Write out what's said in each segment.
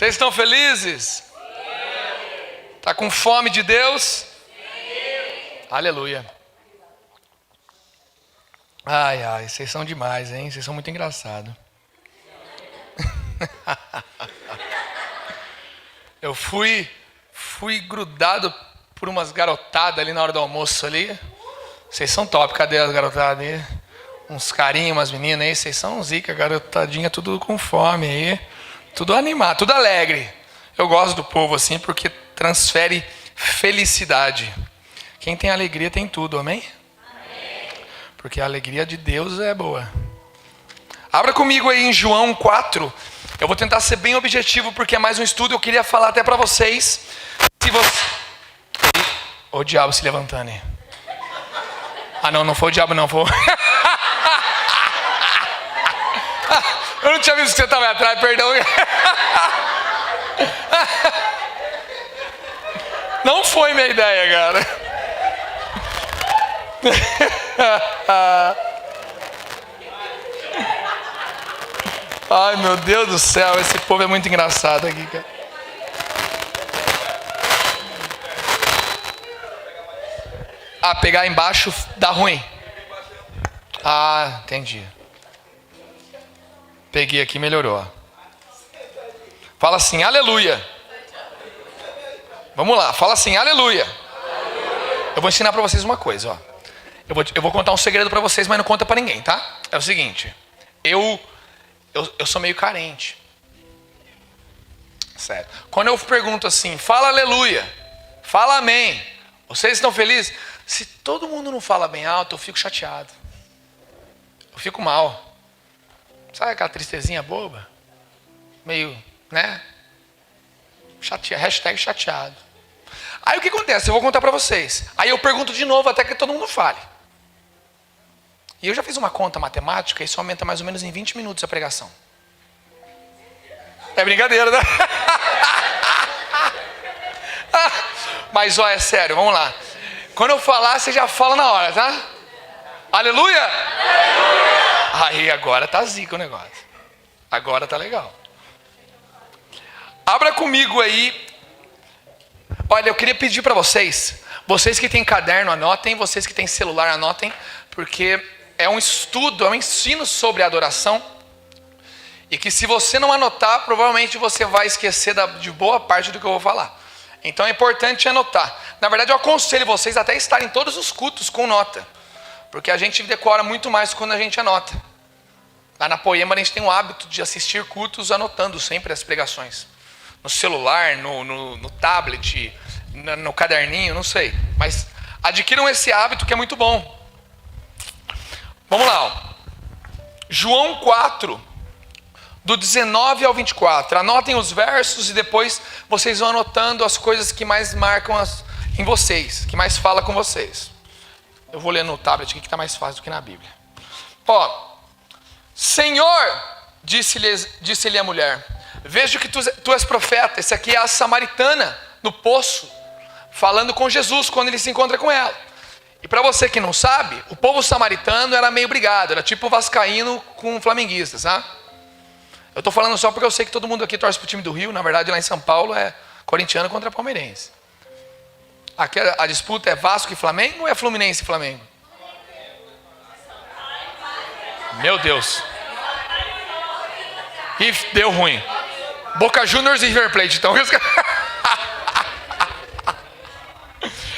Vocês estão felizes? Tá com fome de Deus? Aleluia. Ai, ai, vocês são demais, hein? Vocês são muito engraçados. Eu fui grudado por umas garotadas ali na hora do almoço ali. Vocês são top, cadê as garotadas aí? Uns carinhos, umas meninas aí, vocês são zica, garotadinha, tudo com fome aí. Tudo animado, tudo alegre. Eu gosto do povo assim porque transfere felicidade. Quem tem alegria tem tudo, amém? Amém. Porque a alegria de Deus é boa. Abra comigo aí em João 4. Eu vou tentar ser bem objetivo porque é mais um estudo. Eu queria falar até para vocês. Se você... O diabo se levantando aí. Ah não, não foi o diabo não, foi... Eu não tinha visto que você estava atrás, perdão. Não foi minha ideia, cara. Ai, meu Deus do céu, esse povo é muito engraçado aqui, cara. Ah, pegar embaixo dá ruim. Ah, entendi. Peguei aqui, melhorou. Fala assim, aleluia. Vamos lá, fala assim, aleluia. Eu vou ensinar para vocês uma coisa, ó. Eu vou contar um segredo para vocês, mas não conta para ninguém, tá? É o seguinte, eu sou meio carente. Sério. Quando eu pergunto assim, fala aleluia, fala amém, vocês estão felizes? Se todo mundo não fala bem alto, eu fico chateado. Eu fico mal. Sabe aquela tristezinha boba? Meio, né? Chateado, hashtag chateado. Aí o que acontece? Eu vou contar pra vocês. Aí eu pergunto de novo até que todo mundo fale. E eu já fiz uma conta matemática, isso aumenta mais ou menos em 20 minutos a pregação. É brincadeira, né? Mas ó, é sério, vamos lá. Quando eu falar, você já fala na hora, tá? Aleluia? Aleluia! Aí agora tá zica o negócio. Agora tá legal. Abra comigo aí. Olha, eu queria pedir para vocês que têm caderno, anotem. Vocês que têm celular, anotem. Porque é um estudo, é um ensino sobre adoração. E que se você não anotar, provavelmente você vai esquecer de boa parte do que eu vou falar. Então é importante anotar. Na verdade, eu aconselho vocês até estarem em todos os cultos com nota. Porque a gente decora muito mais quando a gente anota. Lá na Poema a gente tem o hábito de assistir cultos anotando sempre as pregações. No celular, no tablet, no caderninho, não sei. Mas adquiram esse hábito que é muito bom. Vamos lá. Ó. João 4, do 19 ao 24. Anotem os versos e depois vocês vão anotando as coisas que mais marcam em vocês, que mais fala com vocês. Eu vou ler no tablet aqui que está mais fácil do que na Bíblia. Ó, Senhor, disse-lhe a mulher, vejo que tu és profeta. Esse aqui é a samaritana no poço, falando com Jesus quando ele se encontra com ela. E para você que não sabe, o povo samaritano era meio brigado, era tipo vascaíno com flamenguistas, tá? Eu estou falando só porque eu sei que todo mundo aqui torce para o time do Rio. Na verdade lá em São Paulo é corintiano contra palmeirense. Aqui a disputa é Vasco e Flamengo ou é Fluminense e Flamengo? Meu Deus. E deu ruim. Boca Juniors e River Plate. Então,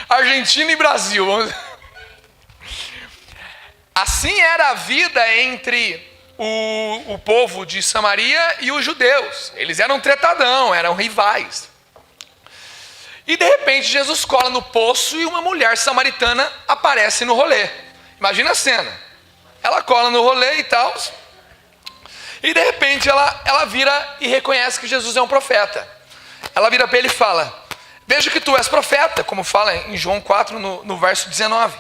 Argentina e Brasil. Assim era a vida entre o povo de Samaria e os judeus. Eles eram tretadão, eram rivais. E de repente Jesus cola no poço e uma mulher samaritana aparece no rolê. Imagina a cena. Ela cola no rolê e tal. E de repente ela vira e reconhece que Jesus é um profeta. Ela vira para ele e fala, vejo que tu és profeta, como fala em João 4 no verso 19.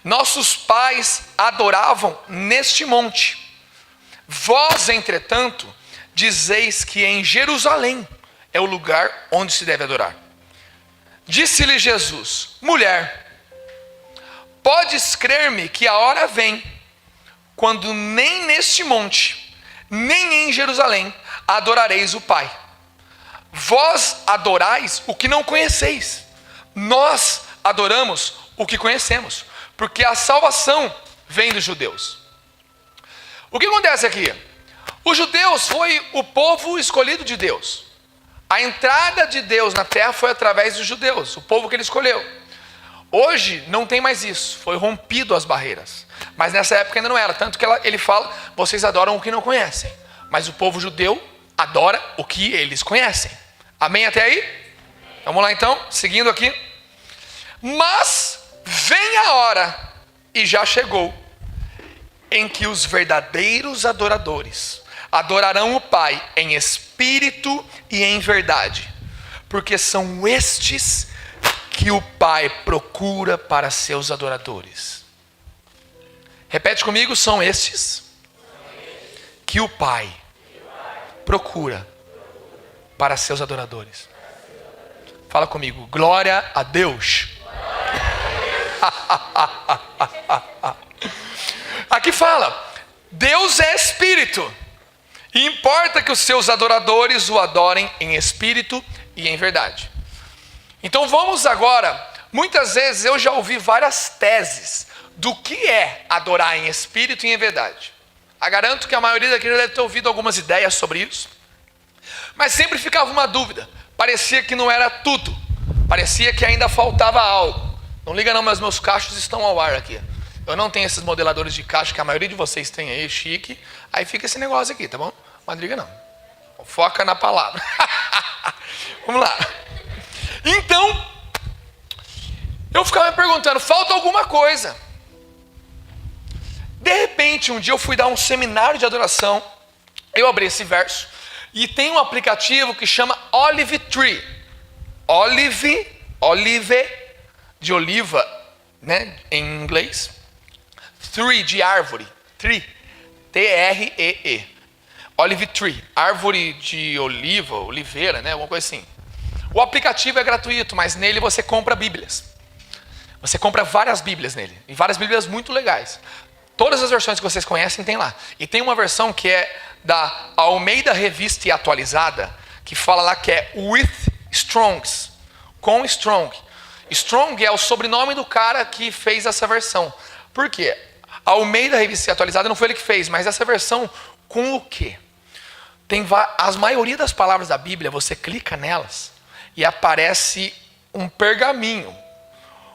Nossos pais adoravam neste monte. Vós, entretanto, dizeis que em Jerusalém é o lugar onde se deve adorar. Disse-lhe Jesus, mulher, podes crer-me que a hora vem, quando nem neste monte, nem em Jerusalém, adorareis o Pai. Vós adorais o que não conheceis. Nós adoramos o que conhecemos, porque a salvação vem dos judeus. O que acontece aqui? Os judeus foi o povo escolhido de Deus. A entrada de Deus na terra foi através dos judeus, o povo que ele escolheu. Hoje não tem mais isso, foi rompido as barreiras. Mas nessa época ainda não era, tanto que ele fala, vocês adoram o que não conhecem. Mas o povo judeu adora o que eles conhecem. Amém até aí? Vamos lá então, seguindo aqui. Mas vem a hora, e já chegou, em que os verdadeiros adoradores adorarão o Pai em espírito e em verdade, porque são estes que o Pai procura para seus adoradores. Repete comigo, são estes que o Pai procura para seus adoradores. Fala comigo, glória a Deus. Aqui fala, Deus é espírito, e importa que os seus adoradores o adorem em espírito e em verdade. Então vamos agora, muitas vezes eu já ouvi várias teses do que é adorar em espírito e em verdade. Eu garanto que a maioria daqui já deve ter ouvido algumas ideias sobre isso, mas sempre ficava uma dúvida, parecia que não era tudo, parecia que ainda faltava algo. Não liga não, mas meus cachos estão ao ar aqui. Eu não tenho esses modeladores de cacho que a maioria de vocês tem aí, chique. Aí fica esse negócio aqui, tá bom? Mas não liga não. Foca na palavra. Vamos lá. Então, eu ficava me perguntando, falta alguma coisa. De repente, um dia eu fui dar um seminário de adoração. Eu abri esse verso. E tem um aplicativo que chama Olive Tree. Olive de oliva, né, em inglês. Tree de árvore, tree, T-R-E-E. Olive Tree, árvore de oliva, oliveira, né, alguma coisa assim. O aplicativo é gratuito, mas nele você compra bíblias. Você compra várias bíblias nele, e várias bíblias muito legais. Todas as versões que vocês conhecem tem lá. E tem uma versão que é da Almeida Revista e Atualizada, que fala lá que é with Strongs, com Strong. Strong é o sobrenome do cara que fez essa versão. Por quê? A Almeida Revista Atualizada não foi ele que fez, mas essa versão com o quê? Tem as maioria das palavras da Bíblia, você clica nelas e aparece um pergaminho,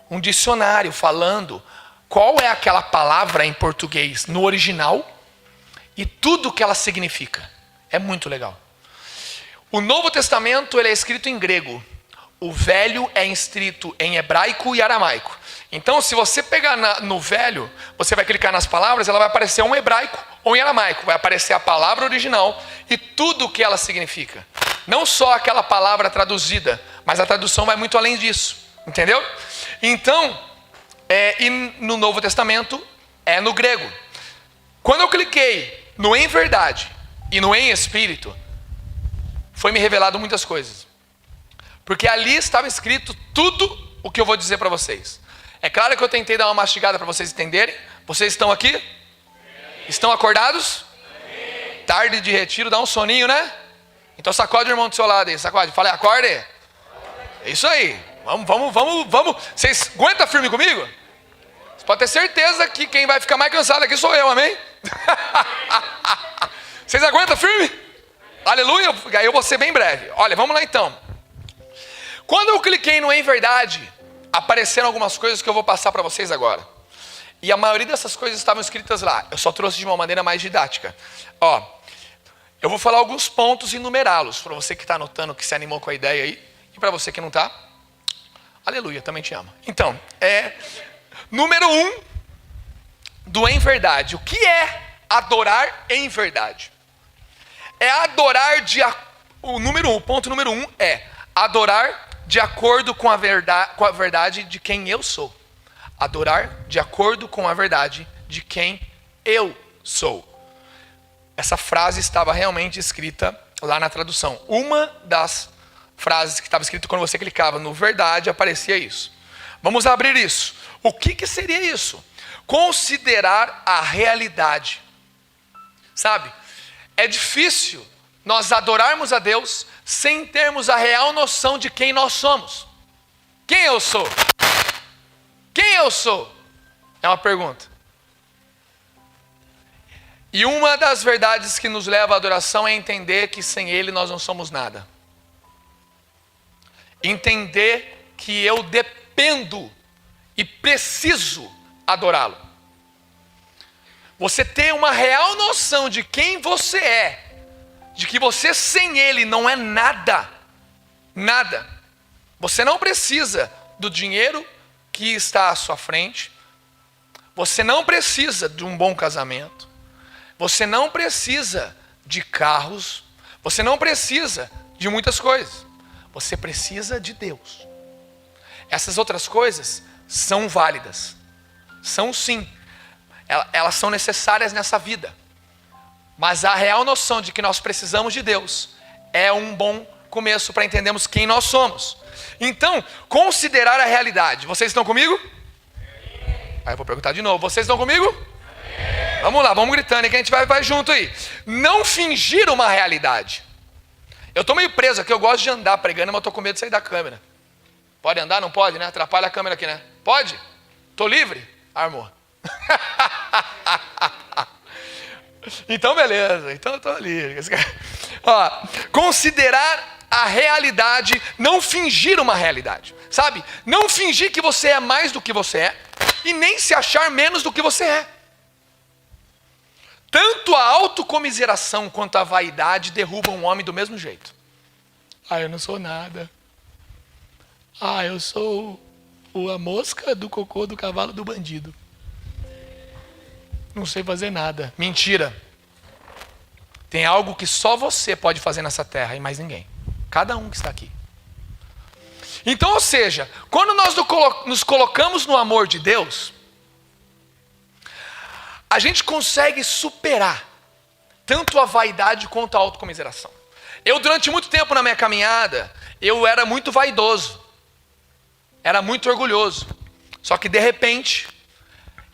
um dicionário falando qual é aquela palavra em português no original e tudo o que ela significa. É muito legal. O Novo Testamento ele é escrito em grego. O Velho é escrito em hebraico e aramaico. Então, se você pegar no Velho, você vai clicar nas palavras, ela vai aparecer um hebraico ou em aramaico. Vai aparecer a palavra original e tudo o que ela significa. Não só aquela palavra traduzida, mas a tradução vai muito além disso. Entendeu? Então, e no Novo Testamento é no grego. Quando eu cliquei no em verdade e no em espírito, foi me revelado muitas coisas. Porque ali estava escrito tudo o que eu vou dizer para vocês. É claro que eu tentei dar uma mastigada para vocês entenderem. Vocês estão aqui? Sim. Estão acordados? Sim. Tarde de retiro, dá um soninho, né? Então sacode o irmão do seu lado aí, sacode. Fala, acorde. É isso aí. Vamos. Vocês aguentam firme comigo? Você pode ter certeza que quem vai ficar mais cansado aqui sou eu, amém? Vocês aguentam firme? Aleluia. Aí eu vou ser bem breve. Olha, vamos lá então. Quando eu cliquei no em verdade, apareceram algumas coisas que eu vou passar para vocês agora. E a maioria dessas coisas estavam escritas lá. Eu só trouxe de uma maneira mais didática. Ó, eu vou falar alguns pontos e numerá-los. Para você que está anotando, que se animou com a ideia aí. E para você que não está, aleluia, também te amo. Então, número 1 do em verdade. O que é adorar em verdade? É adorar o ponto número 1 é adorar de acordo com a verdade de quem eu sou. Adorar de acordo com a verdade de quem eu sou. Essa frase estava realmente escrita lá na tradução. Uma das frases que estava escrita quando você clicava no verdade, aparecia isso. Vamos abrir isso. O que seria isso? Considerar a realidade. Sabe? É difícil nós adorarmos a Deus sem termos a real noção de quem nós somos. Quem eu sou? Quem eu sou? É uma pergunta. E uma das verdades que nos leva à adoração é entender que sem Ele nós não somos nada. Entender que eu dependo e preciso adorá-lo. Você ter uma real noção de quem você é, de que você sem Ele não é nada, nada. Você não precisa do dinheiro que está à sua frente, você não precisa de um bom casamento, você não precisa de carros, você não precisa de muitas coisas, você precisa de Deus. Essas outras coisas são válidas, são sim, elas são necessárias nessa vida, mas a real noção de que nós precisamos de Deus é um bom começo para entendermos quem nós somos. Então, considerar a realidade. Vocês estão comigo? Aí eu vou perguntar de novo, vocês estão comigo? Vamos lá, vamos gritando aí que a gente vai junto aí. Não fingir uma realidade. Eu estou meio preso aqui, eu gosto de andar pregando, mas eu estou com medo de sair da câmera. Pode andar? Não pode, né? Atrapalha a câmera aqui, né? Pode? Estou livre? Armou. Então beleza, então eu estou livre. Ó, considerar a realidade, não fingir uma realidade. Sabe? Não fingir que você é mais do que você é e nem se achar menos do que você é. Tanto a autocomiseração quanto a vaidade derrubam um homem do mesmo jeito. Ah, eu não sou nada. Ah, eu sou a mosca do cocô do cavalo do bandido. Não sei fazer nada. Mentira. Tem algo que só você pode fazer nessa terra e mais ninguém. Cada um que está aqui. Então, ou seja, quando nós nos colocamos no amor de Deus, a gente consegue superar tanto a vaidade quanto a autocomiseração. Eu, durante muito tempo na minha caminhada, eu era muito vaidoso. Era muito orgulhoso. Só que, de repente,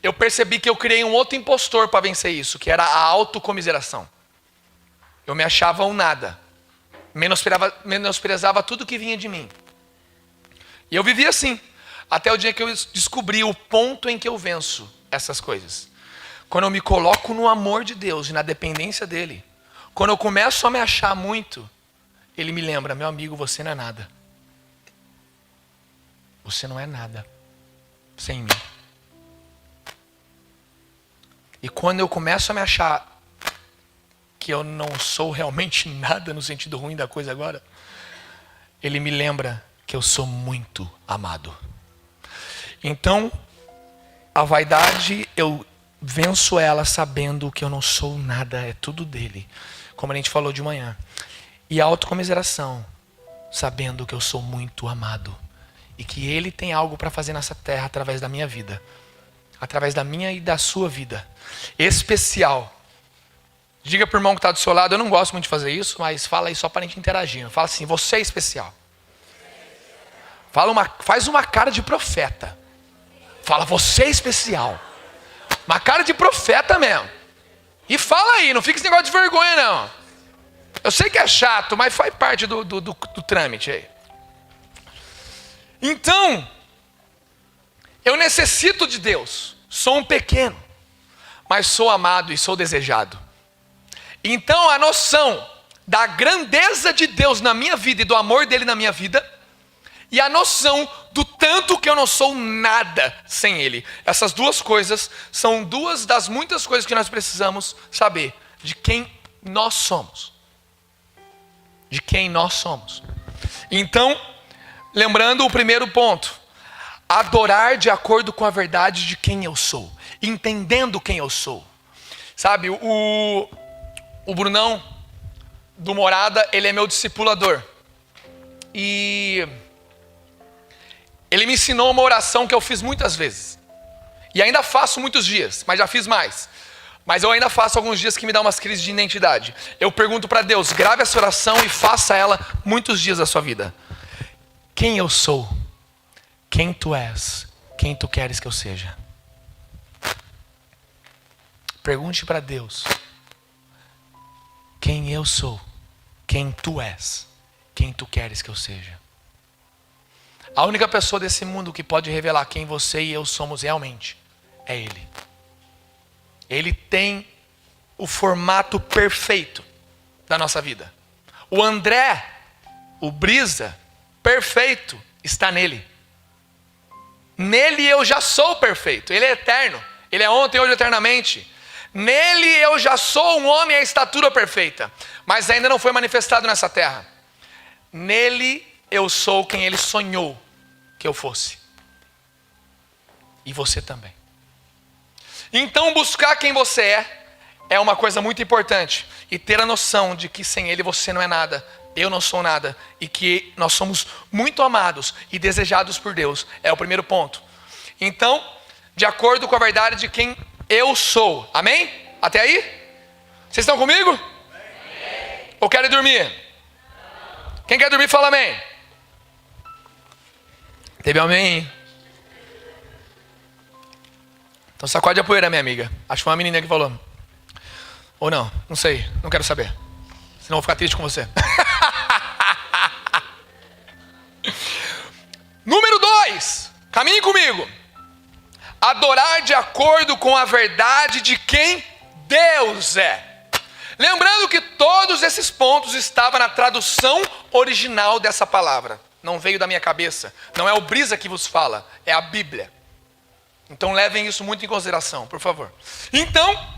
eu percebi que eu criei um outro impostor para vencer isso, que era a autocomiseração. Eu me achava um nada. Menosprezava tudo que vinha de mim. E eu vivia assim, até o dia que eu descobri o ponto em que eu venço essas coisas. Quando eu me coloco no amor de Deus e na dependência dEle, quando eu começo a me achar muito, Ele me lembra, meu amigo, você não é nada. Você não é nada sem mim. E quando eu começo a me achar que eu não sou realmente nada no sentido ruim da coisa agora, Ele me lembra que eu sou muito amado. Então, a vaidade, eu venço ela sabendo que eu não sou nada, é tudo dele, como a gente falou de manhã. E a autocomiseração, sabendo que eu sou muito amado e que Ele tem algo para fazer nessa terra através da minha vida, através da minha e da sua vida, especial. Diga para o irmão que está do seu lado, eu não gosto muito de fazer isso, mas fala aí só para a gente interagir. Fala assim, você é especial. Faz uma cara de profeta. Fala, você é especial. Uma cara de profeta mesmo. E fala aí, não fica esse negócio de vergonha não. Eu sei que é chato, mas faz parte do trâmite aí. Então, eu necessito de Deus. Sou um pequeno, mas sou amado e sou desejado. Então a noção da grandeza de Deus na minha vida e do amor dele na minha vida, e a noção do tanto que eu não sou nada sem Ele. Essas duas coisas são duas das muitas coisas que nós precisamos saber de quem nós somos. De quem nós somos. Então, lembrando o primeiro ponto, adorar de acordo com a verdade de quem eu sou, entendendo quem eu sou. Sabe, o Brunão do Morada, ele é meu discipulador. E ele me ensinou uma oração que eu fiz muitas vezes. E ainda faço muitos dias, mas já fiz mais. Mas eu ainda faço alguns dias que me dá umas crises de identidade. Eu pergunto para Deus, grave essa oração e faça ela muitos dias da sua vida. Quem eu sou? Quem tu és? Quem tu queres que eu seja? Pergunte para Deus. Quem eu sou? quem tu és, quem tu queres que eu seja. A única pessoa desse mundo que pode revelar quem você e eu somos realmente é Ele. Ele tem o formato perfeito da nossa vida. O André, o Brisa, perfeito, está nele. Nele eu já sou perfeito. Ele é eterno. Ele é ontem, hoje, eternamente. Nele eu já sou um homem à estatura perfeita. Mas ainda não foi manifestado nessa terra. Nele eu sou quem Ele sonhou que eu fosse. E você também. Então buscar quem você é uma coisa muito importante. E ter a noção de que sem Ele você não é nada. Eu não sou nada. E que nós somos muito amados e desejados por Deus. É o primeiro ponto. Então, de acordo com a verdade de quem eu sou. Amém? Até aí? Vocês estão comigo? Amém. Ou querem dormir? Não. Quem quer dormir, fala amém. Teve amém? Então sacode a poeira, minha amiga. Acho que foi uma menina que falou. Ou não, não sei, não quero saber. Senão eu vou ficar triste com você. Número 2. Caminhe comigo. Adorar de acordo com a verdade de quem Deus é. Lembrando que todos esses pontos estavam na tradução original dessa palavra. Não veio da minha cabeça. Não é o Brisa que vos fala, é a Bíblia. Então levem isso muito em consideração, por favor. Então,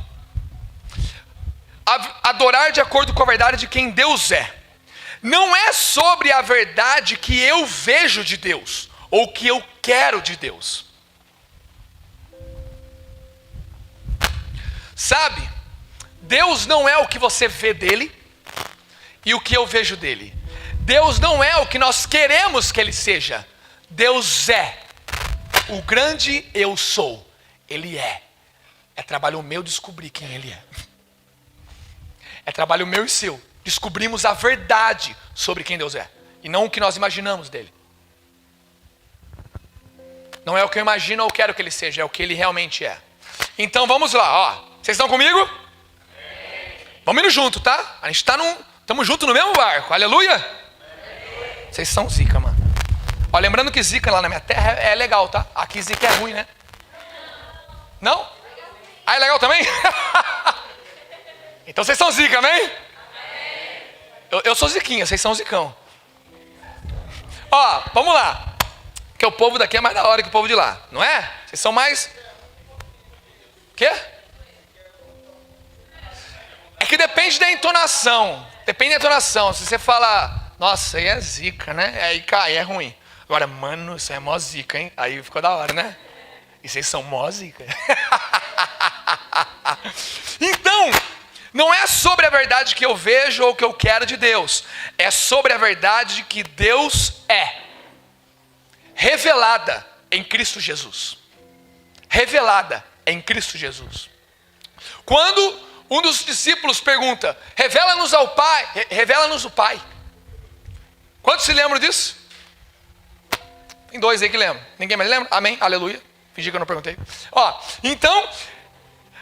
adorar de acordo com a verdade de quem Deus é. Não é sobre a verdade que eu vejo de Deus, ou que eu quero de Deus. Sabe, Deus não é o que você vê dele e o que eu vejo dele. Deus não é o que nós queremos que ele seja. Deus é o grande eu sou. Ele é. É trabalho meu descobrir quem ele é. É trabalho meu e seu. Descobrimos a verdade sobre quem Deus é. E não o que nós imaginamos dele. Não é o que eu imagino ou quero que ele seja. É o que ele realmente é. Então vamos lá, ó. Vocês estão comigo? Sim. Vamos indo junto, tá? A gente está estamos juntos no mesmo barco. Aleluia? Sim. Vocês são zica, mano. Ó, lembrando que zica lá na minha terra é legal, tá? Aqui zica é ruim, né? Não? Ah, é legal também? Então vocês são zica, amém? Eu sou ziquinha, vocês são zicão. Ó, vamos lá. Porque o povo daqui é mais da hora que o povo de lá, não é? Vocês são mais... Quê? É que depende da entonação. Depende da entonação. Se você fala, nossa, aí é zica, né? Aí cai, é ruim. Agora, mano, isso é mó zica, hein? Aí ficou da hora, né? E vocês são mó zica. Então, não é sobre a verdade que eu vejo ou que eu quero de Deus. É sobre a verdade que Deus é. Revelada em Cristo Jesus. Revelada em Cristo Jesus. Quando um dos discípulos pergunta, revela-nos ao Pai, revela-nos o Pai. Quantos se lembram disso? Tem dois aí que lembram. Ninguém mais lembra? Amém? Aleluia. Fingi que eu não perguntei. Ó, então,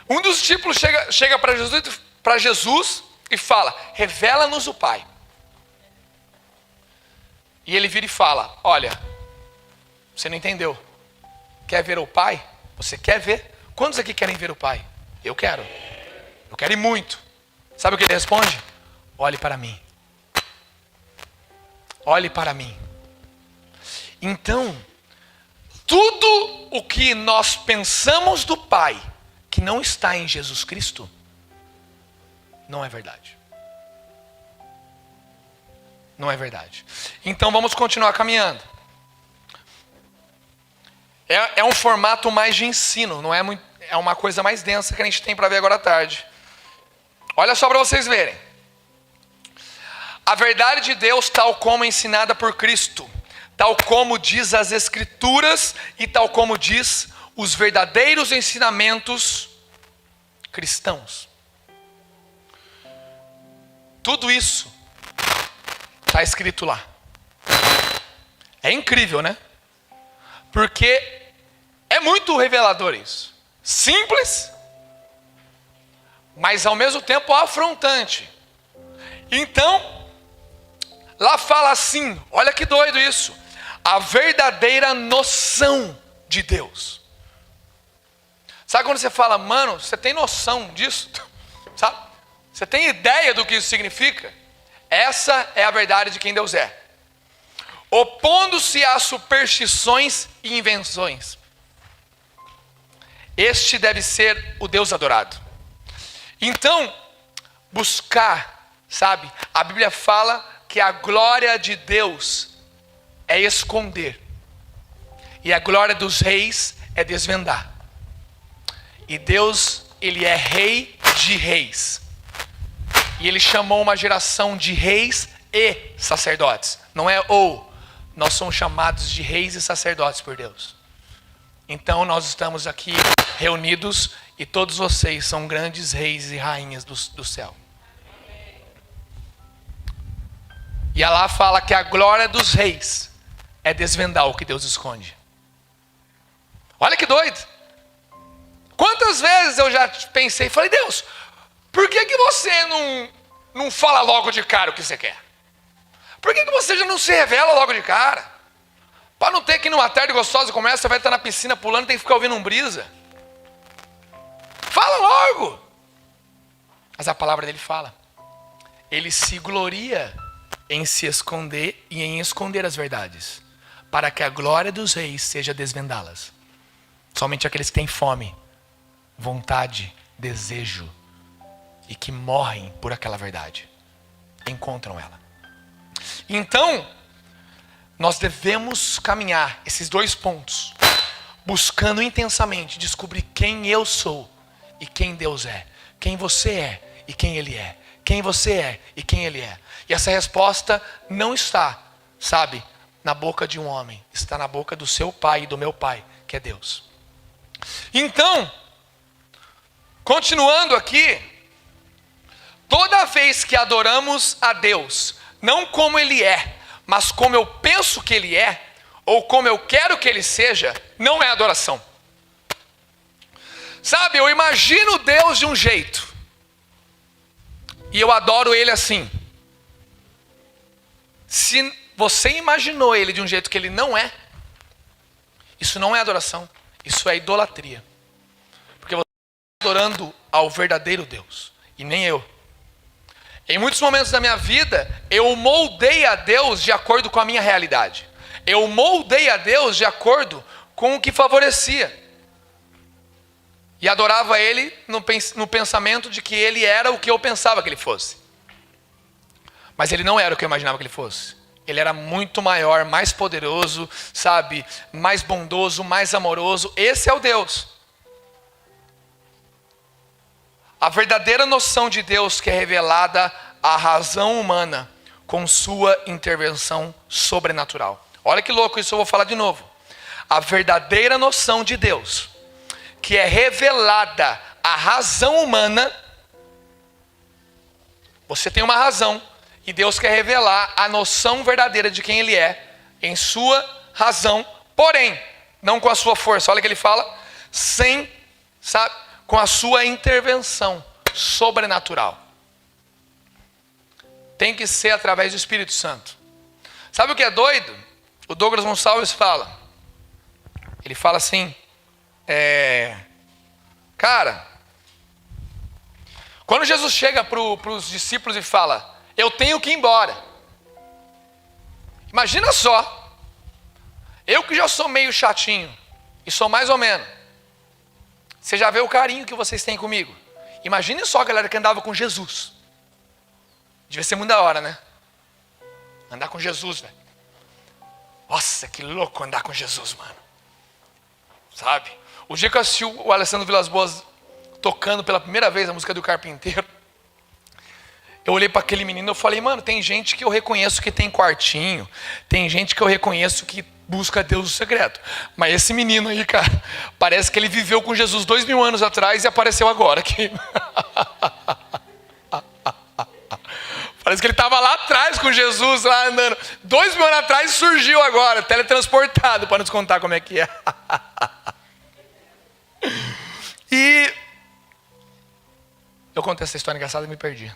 um dos discípulos chega para Jesus e fala, revela-nos o Pai. E ele vira e fala, olha, você não entendeu. Quer ver o Pai? Você quer ver? Quantos aqui querem ver o Pai? Eu quero. Eu quero ir muito. Sabe o que ele responde? Olhe para mim. Olhe para mim. Então, tudo o que nós pensamos do Pai, que não está em Jesus Cristo, não é verdade. Não é verdade. Então vamos continuar caminhando. É um formato mais de ensino, não é muito, é uma coisa mais densa que a gente tem para ver agora à tarde. Olha só para vocês verem. A verdade de Deus, tal como ensinada por Cristo, tal como diz as Escrituras e tal como diz os verdadeiros ensinamentos cristãos. Tudo isso está escrito lá. É incrível, né? Porque é muito revelador isso. Simples, mas ao mesmo tempo afrontante. Então, Lá fala assim, olha que doido isso. A verdadeira noção de Deus. Sabe quando você fala, mano, você tem noção disso? Sabe? Você tem ideia do que isso significa? Essa é a verdade de quem Deus é. Opondo-se às superstições e invenções. Este deve ser o Deus adorado. Então, buscar, sabe? A Bíblia fala que a glória de Deus é esconder. E a glória dos reis é desvendar. E Deus, Ele é rei de reis. E Ele chamou uma geração de reis e sacerdotes. Não é ou. Nós somos chamados de reis e sacerdotes por Deus. Então nós estamos aqui reunidos e todos vocês são grandes reis e rainhas do céu. E Allah fala que a glória dos reis é desvendar o que Deus esconde. Olha que doido. Quantas vezes eu já pensei e falei, Deus, por que você não fala logo de cara o que você quer? Por que você já não se revela logo de cara? Para não ter que numa tarde gostosa como essa, você vai estar na piscina pulando e tem que ficar ouvindo um brisa. Fala logo. Mas a palavra dele fala. Ele se gloria em se esconder e em esconder as verdades, para que a glória dos reis seja desvendá-las. Somente aqueles que têm fome, vontade, desejo e que morrem por aquela verdade encontram ela. Então, nós devemos caminhar esses dois pontos, buscando intensamente descobrir quem eu sou e quem Deus é, quem você é e quem Ele é, quem você é e quem Ele é. E essa resposta não está, sabe, na boca de um homem, está na boca do seu pai e do meu pai, que é Deus. Então, continuando aqui, toda vez que adoramos a Deus, não como Ele é, mas como eu penso que Ele é, ou como eu quero que Ele seja, não é adoração. Sabe, eu imagino Deus de um jeito, e eu adoro Ele assim. Se você imaginou Ele de um jeito que Ele não é, isso não é adoração, isso é idolatria. Porque você está adorando ao verdadeiro Deus, e nem eu. Em muitos momentos da minha vida, eu moldei a Deus de acordo com a minha realidade. Eu moldei a Deus de acordo com o que favorecia. E adorava Ele no pensamento de que Ele era o que eu pensava que Ele fosse. Mas Ele não era o que eu imaginava que Ele fosse. Ele era muito maior, mais poderoso, sabe? Mais bondoso, mais amoroso. Esse é o Deus. A verdadeira noção de Deus que é revelada à razão humana com sua intervenção sobrenatural. Olha que louco, isso eu vou falar de novo. A verdadeira noção de Deus que é revelada à razão humana. Você tem uma razão e Deus quer revelar a noção verdadeira de quem Ele é em sua razão, porém, não com a sua força. Olha que Ele fala, sem, sabe, com a sua intervenção sobrenatural. Tem que ser através do Espírito Santo. Sabe o que é doido? O Douglas Gonçalves fala. Ele fala assim, cara, quando Jesus chega para os discípulos e fala, eu tenho que ir embora. Imagina só, eu que já sou meio chatinho, e sou mais ou menos. Você já vê o carinho que vocês têm comigo. Imagine só a galera que andava com Jesus. Devia ser muito da hora, né? Andar com Jesus, velho. Nossa, que louco andar com Jesus, mano. Sabe? O dia que eu assisti o Alessandro Vilas Boas tocando pela primeira vez a música do Carpinteiro, eu olhei para aquele menino e falei, mano, tem gente que eu reconheço que tem quartinho, tem gente que eu reconheço que busca Deus no secreto. Mas esse menino aí, cara, parece que ele viveu com Jesus 2000 anos atrás e apareceu agora aqui. Parece que ele estava lá atrás com Jesus, lá andando. 2000 anos atrás surgiu agora, teletransportado, para nos contar como é que é. E eu contei essa história engraçada e me perdi.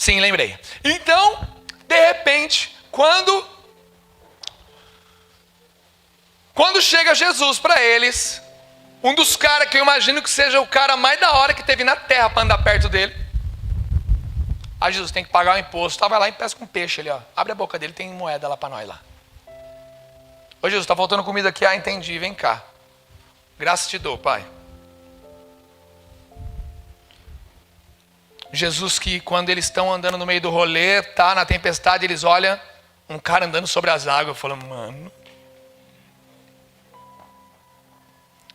Sim, lembrei. Então, de repente, quando chega Jesus para eles, um dos caras que eu imagino que seja o cara mais da hora que teve na terra para andar perto dele. Aí Jesus tem que pagar o imposto. Tá, vai lá e pesca um peixe ali, ó. Abre a boca dele, tem moeda lá para nós lá. Ô Jesus, tá faltando comida aqui? Ah, entendi, vem cá. Graças te dou, Pai. Jesus que quando eles estão andando no meio do rolê, tá na tempestade, eles olham um cara andando sobre as águas, falam, mano,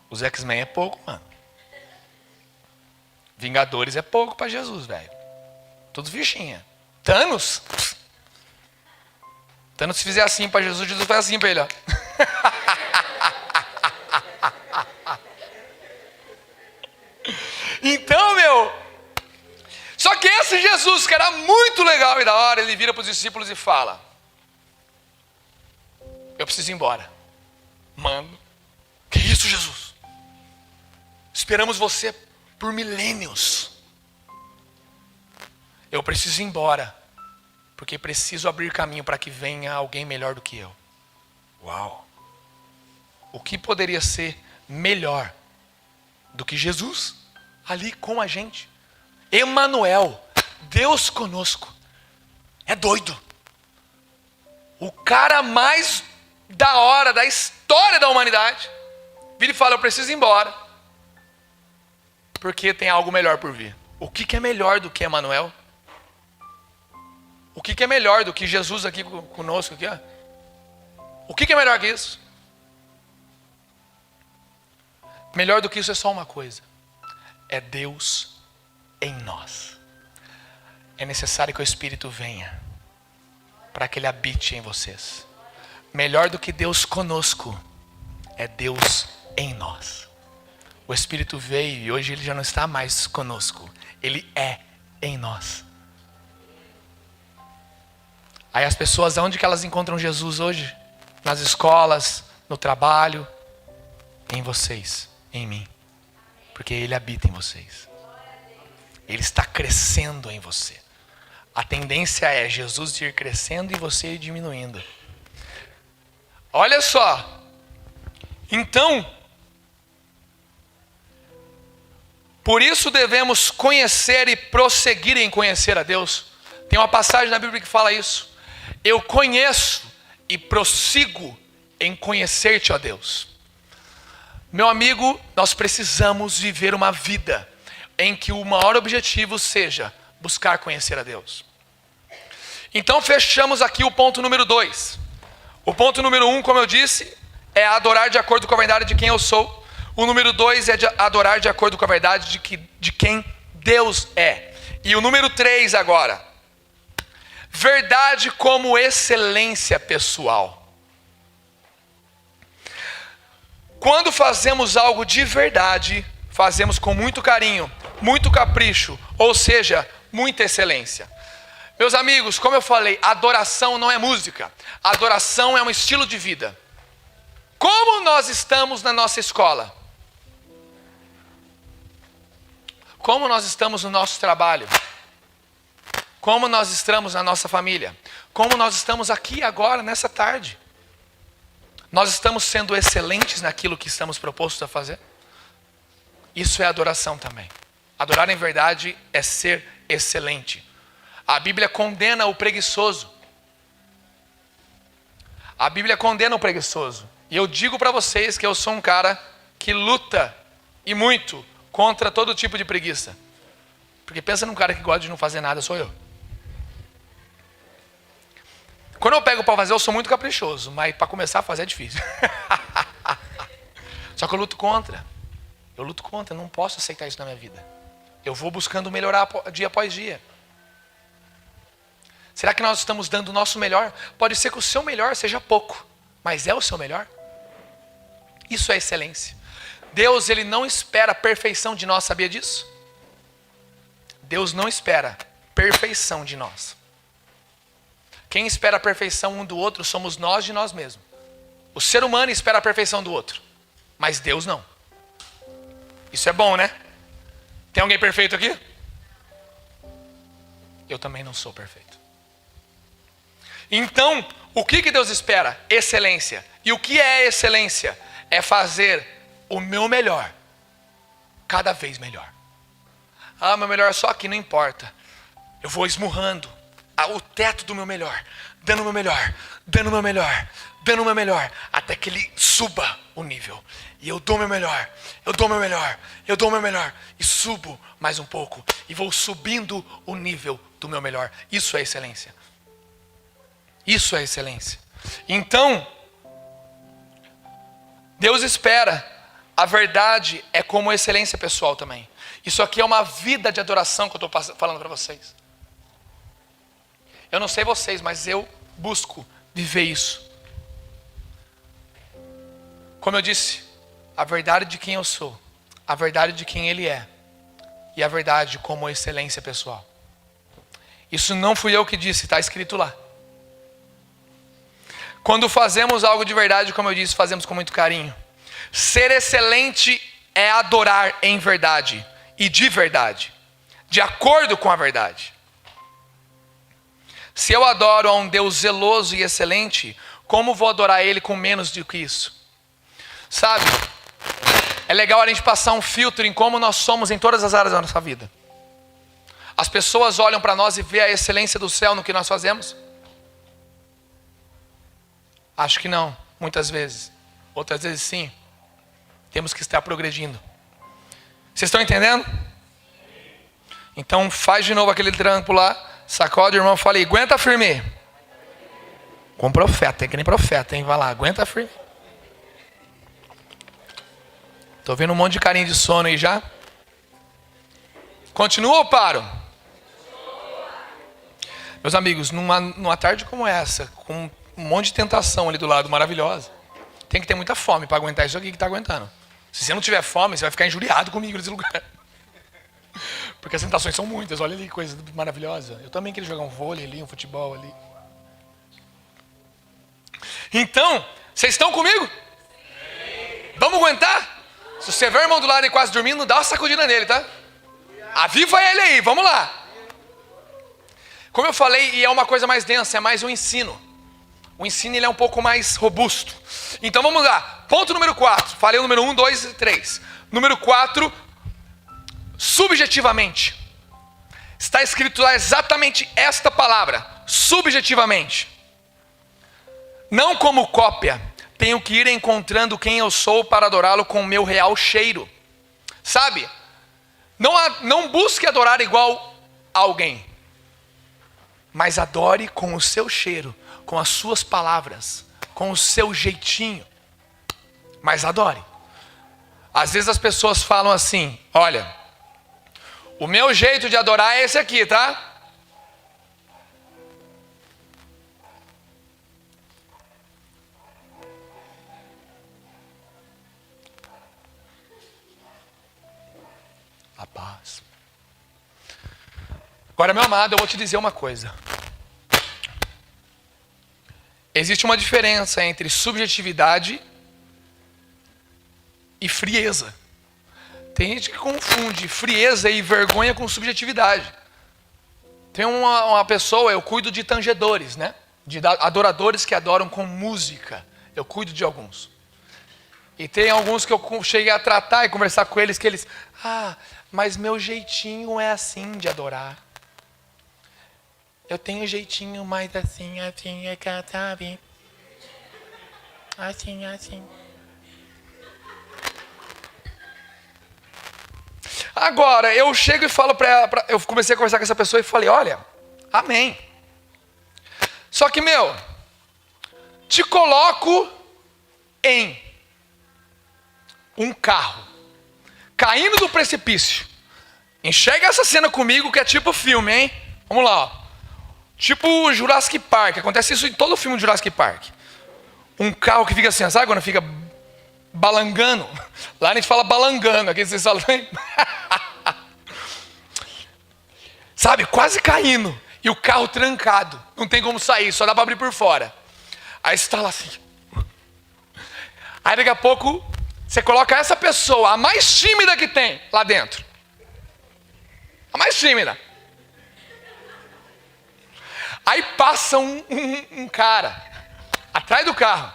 os X-Men é pouco, mano. Vingadores é pouco para Jesus, velho. Todos fichinha. Thanos? Thanos se fizer assim para Jesus, Jesus faz assim para ele, ó. Então, meu, só que esse Jesus, que era muito legal e da hora, ele vira para os discípulos e fala, eu preciso ir embora. Mano, que isso, Jesus? Esperamos você por milênios. Eu preciso ir embora, porque preciso abrir caminho para que venha alguém melhor do que eu. Uau! O que poderia ser melhor do que Jesus ali com a gente? Emanuel, Deus conosco. É doido. O cara mais da hora da história da humanidade vira e fala, eu preciso ir embora, porque tem algo melhor por vir. O que é melhor do que Emanuel? O que é melhor do que Jesus aqui conosco? Aqui, ó? O que é melhor que isso? Melhor do que isso é só uma coisa. É Deus em nós. É necessário que o Espírito venha para que Ele habite em vocês. Melhor do que Deus conosco é Deus em nós. O Espírito veio e hoje Ele já não está mais conosco. Ele é em nós. Aí as pessoas, onde que elas encontram Jesus hoje? Nas escolas, no trabalho, em vocês, em mim. Porque Ele habita em vocês. Ele está crescendo em você. A tendência é Jesus ir crescendo e você ir diminuindo. Olha só. Então, por isso devemos conhecer e prosseguir em conhecer a Deus. Tem uma passagem na Bíblia que fala isso. Eu conheço e prossigo em conhecer-te, ó Deus. Meu amigo, nós precisamos viver uma vida em que o maior objetivo seja buscar conhecer a Deus. Então fechamos aqui o ponto número 2. O ponto número 1, como eu disse, é adorar de acordo com a verdade de quem eu sou. O número 2 é de adorar de acordo com a verdade de quem Deus é. E o número 3 agora, verdade como excelência pessoal. Quando fazemos algo de verdade, fazemos com muito carinho, muito capricho, ou seja, muita excelência. Meus amigos, como eu falei, adoração não é música. Adoração é um estilo de vida. Como nós estamos na nossa escola? Como nós estamos no nosso trabalho? Como nós estamos na nossa família? Como nós estamos aqui agora, nessa tarde? Nós estamos sendo excelentes naquilo que estamos propostos a fazer? Isso é adoração também. Adorar em verdade é ser excelente. A Bíblia condena o preguiçoso. A Bíblia condena o preguiçoso. E eu digo para vocês que eu sou um cara que luta e muito contra todo tipo de preguiça. Porque pensa num cara que gosta de não fazer nada, sou eu. Quando eu pego para fazer, eu sou muito caprichoso, mas para começar a fazer é difícil. Só que eu luto contra. Eu luto contra, eu não posso aceitar isso na minha vida. Eu vou buscando melhorar dia após dia. Será que nós estamos dando o nosso melhor? Pode ser que o seu melhor seja pouco, mas é o seu melhor? Isso é excelência. Deus, Ele não espera perfeição de nós, sabia disso? Deus não espera perfeição de nós. Quem espera a perfeição um do outro somos nós de nós mesmos. O ser humano espera a perfeição do outro, mas Deus não. Isso é bom, né? Tem alguém perfeito aqui? eu também não sou perfeito. Então, o que Deus espera? Excelência. E o que é excelência? É fazer o meu melhor, cada vez melhor. Ah, meu melhor só aqui, não importa. Eu vou esmurrando o teto do meu melhor, dando o meu melhor, dando o meu melhor, dando o meu melhor, até que ele suba o nível. E eu dou o meu melhor, eu dou o meu melhor, eu dou o meu melhor, e subo mais um pouco, e vou subindo o nível do meu melhor. Isso é excelência. Isso é excelência. Então, Deus espera. A verdade é como excelência pessoal também. Isso aqui é uma vida de adoração que eu estou falando para vocês. Eu não sei vocês, mas eu busco viver isso. Como eu disse, a verdade de quem eu sou, a verdade de quem Ele é, e a verdade como excelência pessoal. Isso não fui eu que disse, está escrito lá. Quando fazemos algo de verdade, como eu disse, fazemos com muito carinho. Ser excelente é adorar em verdade e de verdade, de acordo com a verdade. Se eu adoro a um Deus zeloso e excelente, como vou adorar Ele com menos do que isso? Sabe, é legal a gente passar um filtro em como nós somos em todas as áreas da nossa vida. As pessoas olham para nós e veem a excelência do céu no que nós fazemos? Acho que não, muitas vezes. Outras vezes sim. Temos que estar progredindo. Vocês estão entendendo? Então faz de novo aquele trampo lá. Sacode o irmão e fala aí, aguenta firme. Com profeta, é que nem profeta, hein? Vai lá, aguenta firme. Tô vendo um monte de carinho de sono aí já. Continua ou paro? Meus amigos, numa tarde como essa, com um monte de tentação ali do lado, maravilhosa, tem que ter muita fome para aguentar isso aqui que está aguentando. Se você não tiver fome, você vai ficar injuriado comigo nesse lugar. Porque as tentações são muitas, olha ali, coisa maravilhosa. Eu também queria jogar um vôlei ali, um futebol ali. Então, vocês estão comigo? Sim. Vamos aguentar? Se você vê o irmão do lado e quase dormindo, dá uma sacudida nele, tá? Aviva ele aí, vamos lá. Como eu falei, e é uma coisa mais densa, é mais um ensino. O ensino ele é um pouco mais robusto. Então vamos lá. Ponto número 4. Falei o número 1, 2 e 3. Número 4. Subjetivamente. Está escrito lá exatamente esta palavra. Subjetivamente. Não como cópia. Tenho que ir encontrando quem eu sou para adorá-lo com o meu real cheiro. Sabe? Não busque adorar igual a alguém. Mas adore com o seu cheiro. Com as suas palavras, com o seu jeitinho, mas adore. Às vezes as pessoas falam assim, olha, o meu jeito de adorar é esse aqui, tá? A paz. Agora, meu amado, eu vou te dizer uma coisa. Existe uma diferença entre subjetividade e frieza. Tem gente que confunde frieza e vergonha com subjetividade. Tem uma pessoa, eu cuido de tangedores, né? De adoradores que adoram com música. Eu cuido de alguns. E tem alguns que eu cheguei a tratar e conversar com eles, que eles... mas meu jeitinho é assim de adorar. Eu tenho um jeitinho mais assim, é que sabe? Assim. Agora, eu chego e falo para ela, eu comecei a conversar com essa pessoa e falei, olha, amém. Só que, te coloco em um carro, caindo do precipício. Enxerga essa cena comigo que é tipo filme, hein? Vamos lá, ó. Tipo Jurassic Park, acontece isso em todo filme de Jurassic Park. Um carro que fica assim, sabe quando fica balangando? Lá a gente fala balangando, aqui vocês falam... Sabe, quase caindo. E o carro trancado, não tem como sair, só dá para abrir por fora. Aí você está lá assim. Aí daqui a pouco, você coloca essa pessoa, a mais tímida que tem, lá dentro. A mais tímida. Aí passa um cara atrás do carro.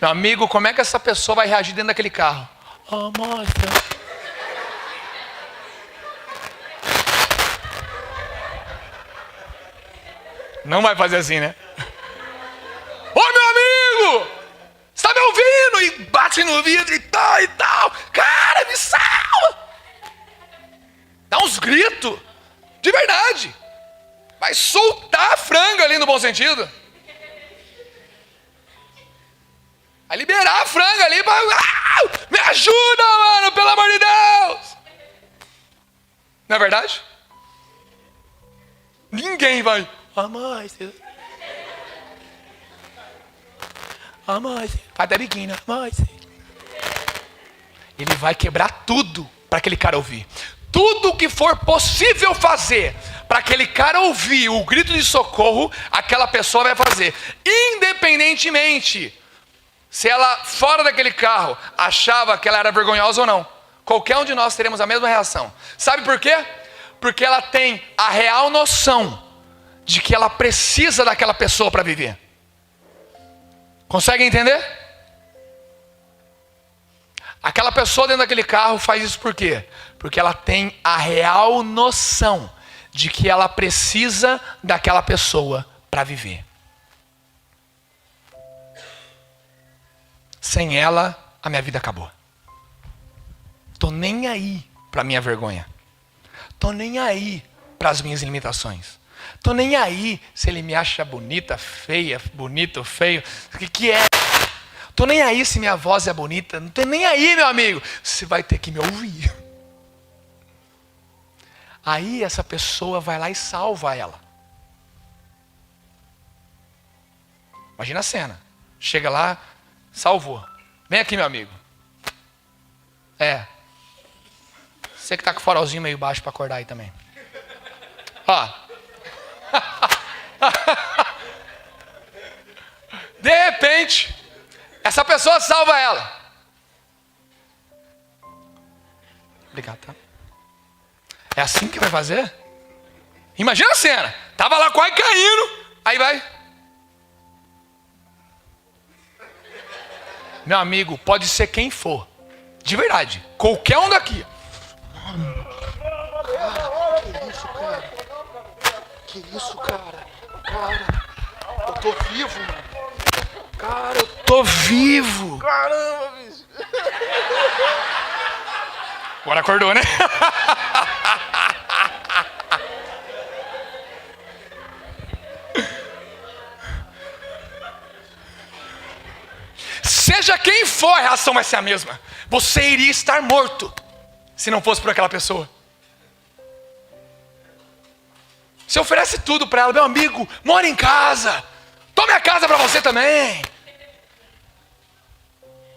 Meu amigo, como é que essa pessoa vai reagir dentro daquele carro? Oh, moça. Não vai fazer assim, né? Ô, meu amigo! Você tá me ouvindo? E bate no vidro e tal. Cara, me salva! Dá uns gritos. De verdade. Vai soltar a franga ali no bom sentido. Vai liberar a franga ali. Me ajuda, mano, pelo amor de Deus. Não é verdade? Ninguém vai. Amor, vai dar biquinho, amor. Ele vai quebrar tudo para aquele cara ouvir. Tudo o que for possível fazer para aquele cara ouvir o grito de socorro, aquela pessoa vai fazer. Independentemente se ela, fora daquele carro, achava que ela era vergonhosa ou não. Qualquer um de nós teremos a mesma reação. Sabe por quê? Porque ela tem a real noção de que ela precisa daquela pessoa para viver. Consegue entender? Aquela pessoa dentro daquele carro faz isso por quê? Porque ela tem a real noção de que ela precisa daquela pessoa para viver. Sem ela, a minha vida acabou. Tô nem aí para minha vergonha. Tô nem aí para as minhas limitações. Tô nem aí se ele me acha bonita, feia, bonito, feio. O que é? Tô nem aí se minha voz é bonita. Não tô nem aí, meu amigo. Você vai ter que me ouvir. Aí essa pessoa vai lá e salva ela. Imagina a cena. Chega lá, salvou. Vem aqui, meu amigo. Você que tá com o farolzinho meio baixo para acordar aí também. Ó. De repente, essa pessoa salva ela. Obrigado, tá? É assim que vai fazer? Imagina a cena. Tava lá quase caindo. Aí vai. Meu amigo, pode ser quem for. De verdade. Qualquer um daqui. Que isso, cara? Cara, eu tô vivo, mano. Cara, eu Tô vivo. Caramba, bicho. Agora acordou, né? Seja quem for, a reação vai ser a mesma. Você iria estar morto se não fosse por aquela pessoa. Você oferece tudo para ela, meu amigo, mora em casa. Tome a casa para você também.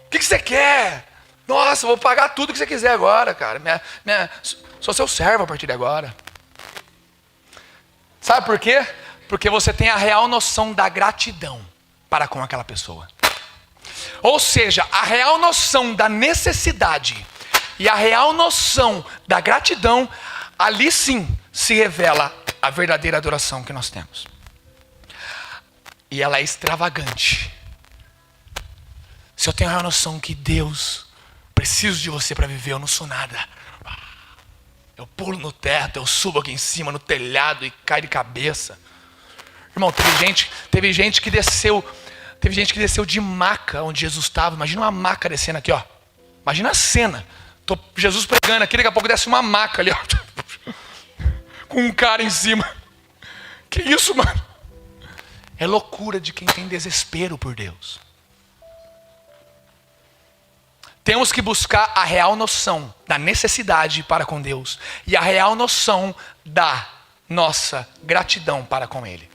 O que você quer? Nossa, vou pagar tudo que você quiser agora, cara. Sou seu servo a partir de agora. Sabe por quê? Porque você tem a real noção da gratidão para com aquela pessoa. Ou seja, a real noção da necessidade e a real noção da gratidão, ali sim se revela a verdadeira adoração que nós temos. E ela é extravagante. Se eu tenho a noção que Deus, preciso de você para viver, eu não sou nada. Eu pulo no teto, eu subo aqui em cima no telhado e caio de cabeça. Irmão, teve gente que desceu de maca onde Jesus estava. Imagina uma maca descendo aqui, ó. Imagina a cena. Jesus pregando aqui, daqui a pouco desce uma maca ali, ó. Com um cara em cima. Que isso, mano? É loucura de quem tem desespero por Deus. Temos que buscar a real noção da necessidade para com Deus e a real noção da nossa gratidão para com Ele.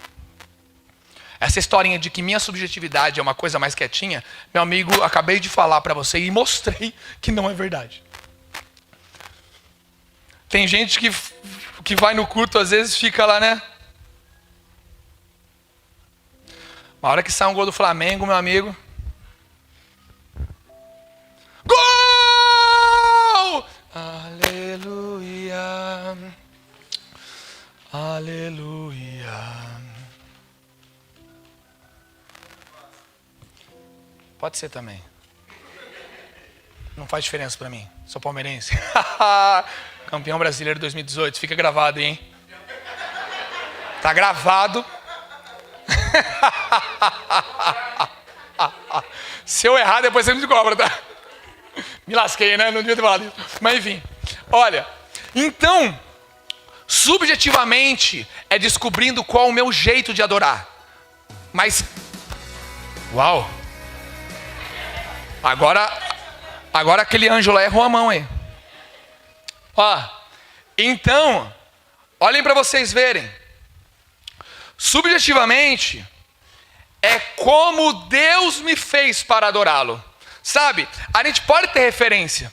Essa historinha de que minha subjetividade é uma coisa mais quietinha, meu amigo, acabei de falar para você e mostrei que não é verdade. Tem gente que vai no culto, às vezes fica lá, né? Uma hora que sai um gol do Flamengo, meu amigo. Gol! Aleluia. Aleluia. Pode ser também. Não faz diferença pra mim. Sou palmeirense. Campeão brasileiro 2018. Fica gravado, hein? Tá gravado. Se eu errar, depois você me cobra, tá? Me lasquei, né? Não devia ter falado isso. Mas enfim. Olha. Então, subjetivamente, é descobrindo qual é o meu jeito de adorar. Mas... Uau! Agora aquele anjo lá errou a mão aí. Ó, então, olhem para vocês verem. Subjetivamente, é como Deus me fez para adorá-lo. Sabe, a gente pode ter referência.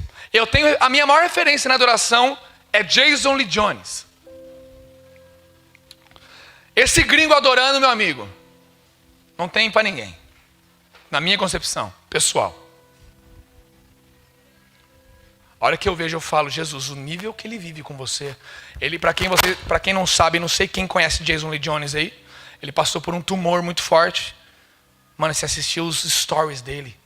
A minha maior referência na adoração é Jason Lee Jones. Esse gringo adorando, meu amigo, não tem para ninguém. Na minha concepção pessoal. A hora que eu vejo, eu falo, Jesus, o nível que ele vive com você. Ele, para quem não sabe, não sei quem conhece Jason Lee Jones aí. Ele passou por um tumor muito forte. Mano, você assistiu os stories dele.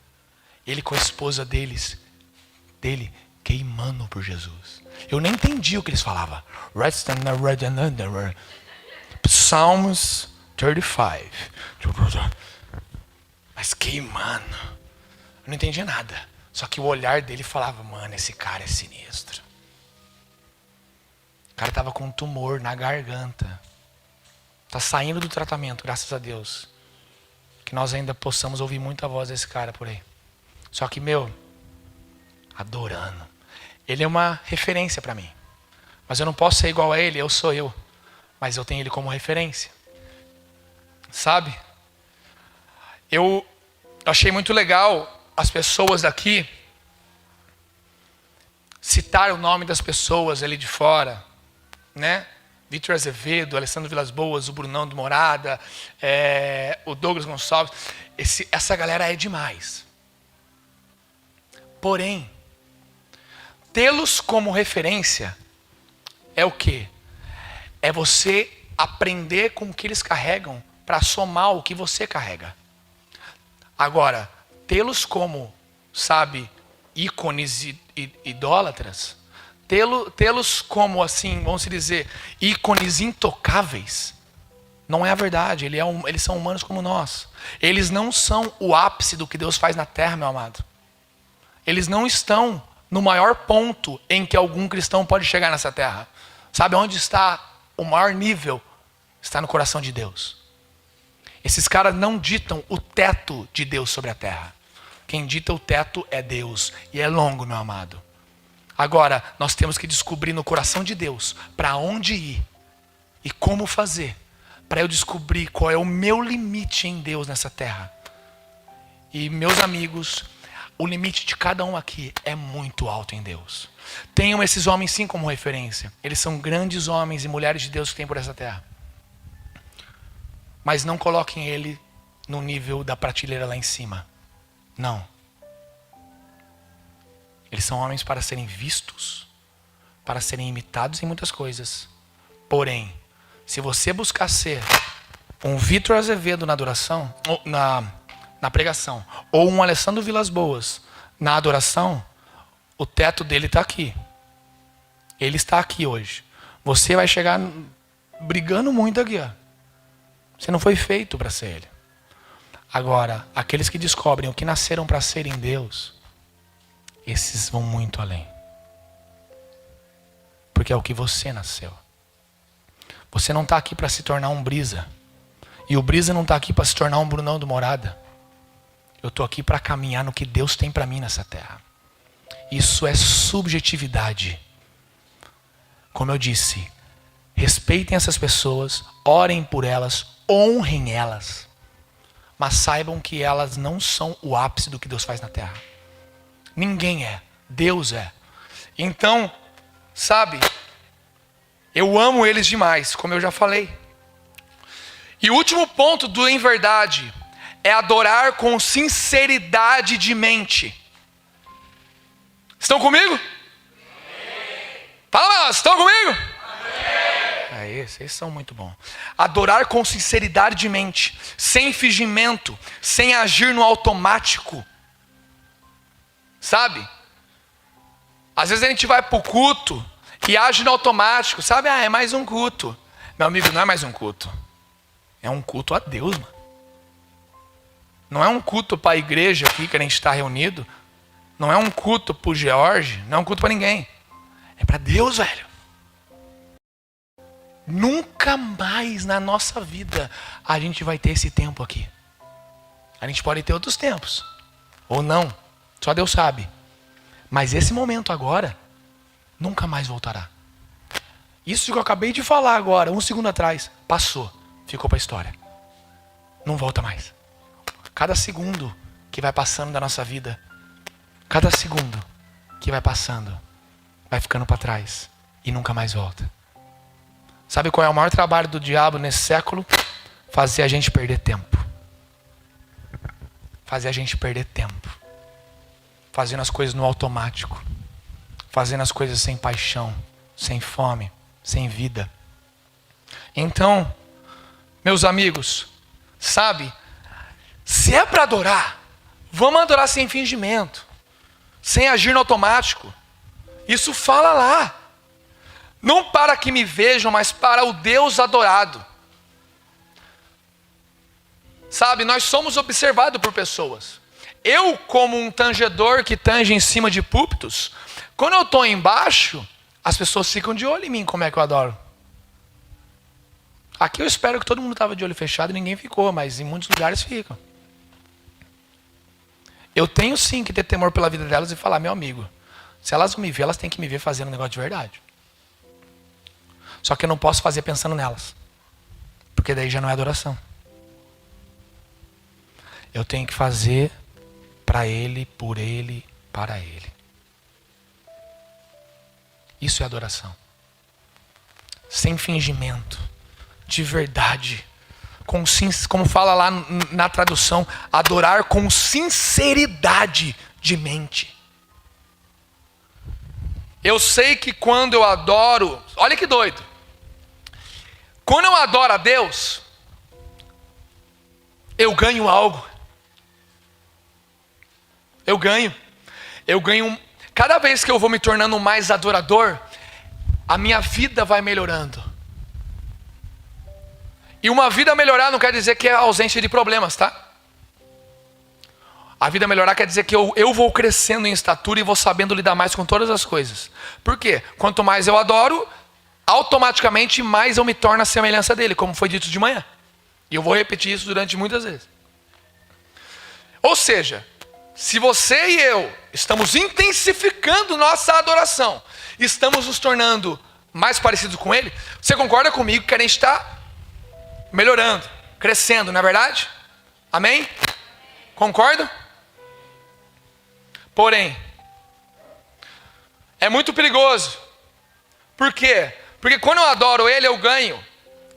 Ele com a esposa dele queimando por Jesus. Eu nem entendi o que eles falavam. Psalms 35. Mas queimando. Eu não entendi nada. Só que o olhar dele falava, mano, esse cara é sinistro. O cara tava com um tumor na garganta. Tá saindo do tratamento, graças a Deus. Que nós ainda possamos ouvir muita voz desse cara por aí. Só que, adorando. Ele é uma referência para mim. Mas eu não posso ser igual a ele, eu sou eu. Mas eu tenho ele como referência. Sabe? Eu achei muito legal as pessoas daqui citar o nome das pessoas ali de fora, né? Vitor Azevedo, Alessandro Vilas Boas, o Brunão do Morada, o Douglas Gonçalves. Essa galera é demais. Porém, tê-los como referência é o quê? É você aprender com o que eles carregam para somar o que você carrega. Agora, tê-los como, sabe, ícones idólatras, tê-los como, assim, vamos dizer, ícones intocáveis, não é a verdade. Eles são humanos como nós. Eles não são o ápice do que Deus faz na terra, meu amado. Eles não estão no maior ponto em que algum cristão pode chegar nessa terra. Sabe onde está o maior nível? Está no coração de Deus. Esses caras não ditam o teto de Deus sobre a terra. Quem dita o teto é Deus. E é longo, meu amado. Agora, nós temos que descobrir no coração de Deus para onde ir e como fazer, para eu descobrir qual é o meu limite em Deus nessa terra. E, meus amigos, o limite de cada um aqui é muito alto em Deus. Tenham esses homens sim como referência. Eles são grandes homens e mulheres de Deus que tem por essa terra. Mas não coloquem ele no nível da prateleira lá em cima. Não. Eles são homens para serem vistos, para serem imitados em muitas coisas. Porém, se você buscar ser um Vitor Azevedo na adoração, na pregação, ou um Alessandro Vilas Boas na adoração, o teto dele está aqui. Ele está aqui hoje. Você vai chegar brigando muito aqui, ó. Você não foi feito para ser ele. Agora, aqueles que descobrem o que nasceram para ser em Deus, esses vão muito além. Porque é o que você nasceu. Você não está aqui para se tornar um Brisa. E o Brisa não está aqui para se tornar um Brunão do Morada. Eu estou aqui para caminhar no que Deus tem para mim nessa terra. Isso é subjetividade. Como eu disse, respeitem essas pessoas, orem por elas, honrem elas. Mas saibam que elas não são o ápice do que Deus faz na terra. Ninguém é. Deus é. Então, sabe, eu amo eles demais, como eu já falei. E o último ponto do em verdade é adorar com sinceridade de mente. Estão comigo? Amém. Fala, estão comigo? Amém. Esses são muito bons. Adorar com sinceridade de mente, sem fingimento, sem agir no automático. Sabe? Às vezes a gente vai para o culto e age no automático. Sabe? É mais um culto. Meu amigo, não é mais um culto. É um culto a Deus, mano. Não é um culto para a igreja aqui que a gente está reunido. Não é um culto para o George. Não é um culto para ninguém. É para Deus, velho. Nunca mais na nossa vida a gente vai ter esse tempo aqui. A gente pode ter outros tempos. Ou não. Só Deus sabe. Mas esse momento agora nunca mais voltará. Isso que eu acabei de falar agora, um segundo atrás, passou. Ficou para a história. Não volta mais. Cada segundo que vai passando da nossa vida, cada segundo que vai passando, vai ficando para trás e nunca mais volta. Sabe qual é o maior trabalho do diabo nesse século? Fazer a gente perder tempo. Fazer a gente perder tempo. Fazendo as coisas no automático. Fazendo as coisas sem paixão, sem fome, sem vida. Então, meus amigos, sabe? Se é para adorar, vamos adorar sem fingimento. Sem agir no automático. Isso fala lá. Não para que me vejam, mas para o Deus adorado. Sabe, nós somos observados por pessoas. Eu, como um tangedor que tange em cima de púlpitos, quando eu estou embaixo, as pessoas ficam de olho em mim, como é que eu adoro. Aqui eu espero que todo mundo estava de olho fechado e ninguém ficou, mas em muitos lugares ficam. Eu tenho sim que ter temor pela vida delas e falar, meu amigo, se elas vão me ver, elas têm que me ver fazendo um negócio de verdade. Só que eu não posso fazer pensando nelas. Porque daí já não é adoração. Eu tenho que fazer para Ele, por Ele, para Ele. Isso é adoração. Sem fingimento. De verdade. Como fala lá na tradução, adorar com sinceridade de mente. Eu sei que quando eu adoro, olha que doido. Quando eu adoro a Deus, eu ganho algo. Eu ganho. Cada vez que eu vou me tornando mais adorador, a minha vida vai melhorando. E uma vida melhorar não quer dizer que é ausência de problemas, tá? A vida melhorar quer dizer que eu vou crescendo em estatura e vou sabendo lidar mais com todas as coisas. Por quê? Quanto mais eu adoro, automaticamente mais eu me torno a semelhança dele, como foi dito de manhã. E eu vou repetir isso durante muitas vezes. Ou seja, se você e eu estamos intensificando nossa adoração, estamos nos tornando mais parecidos com ele, você concorda comigo que a gente está melhorando, crescendo, não é verdade? Amém? Concorda? Porém, é muito perigoso. Por quê? Porque quando eu adoro ele, eu ganho.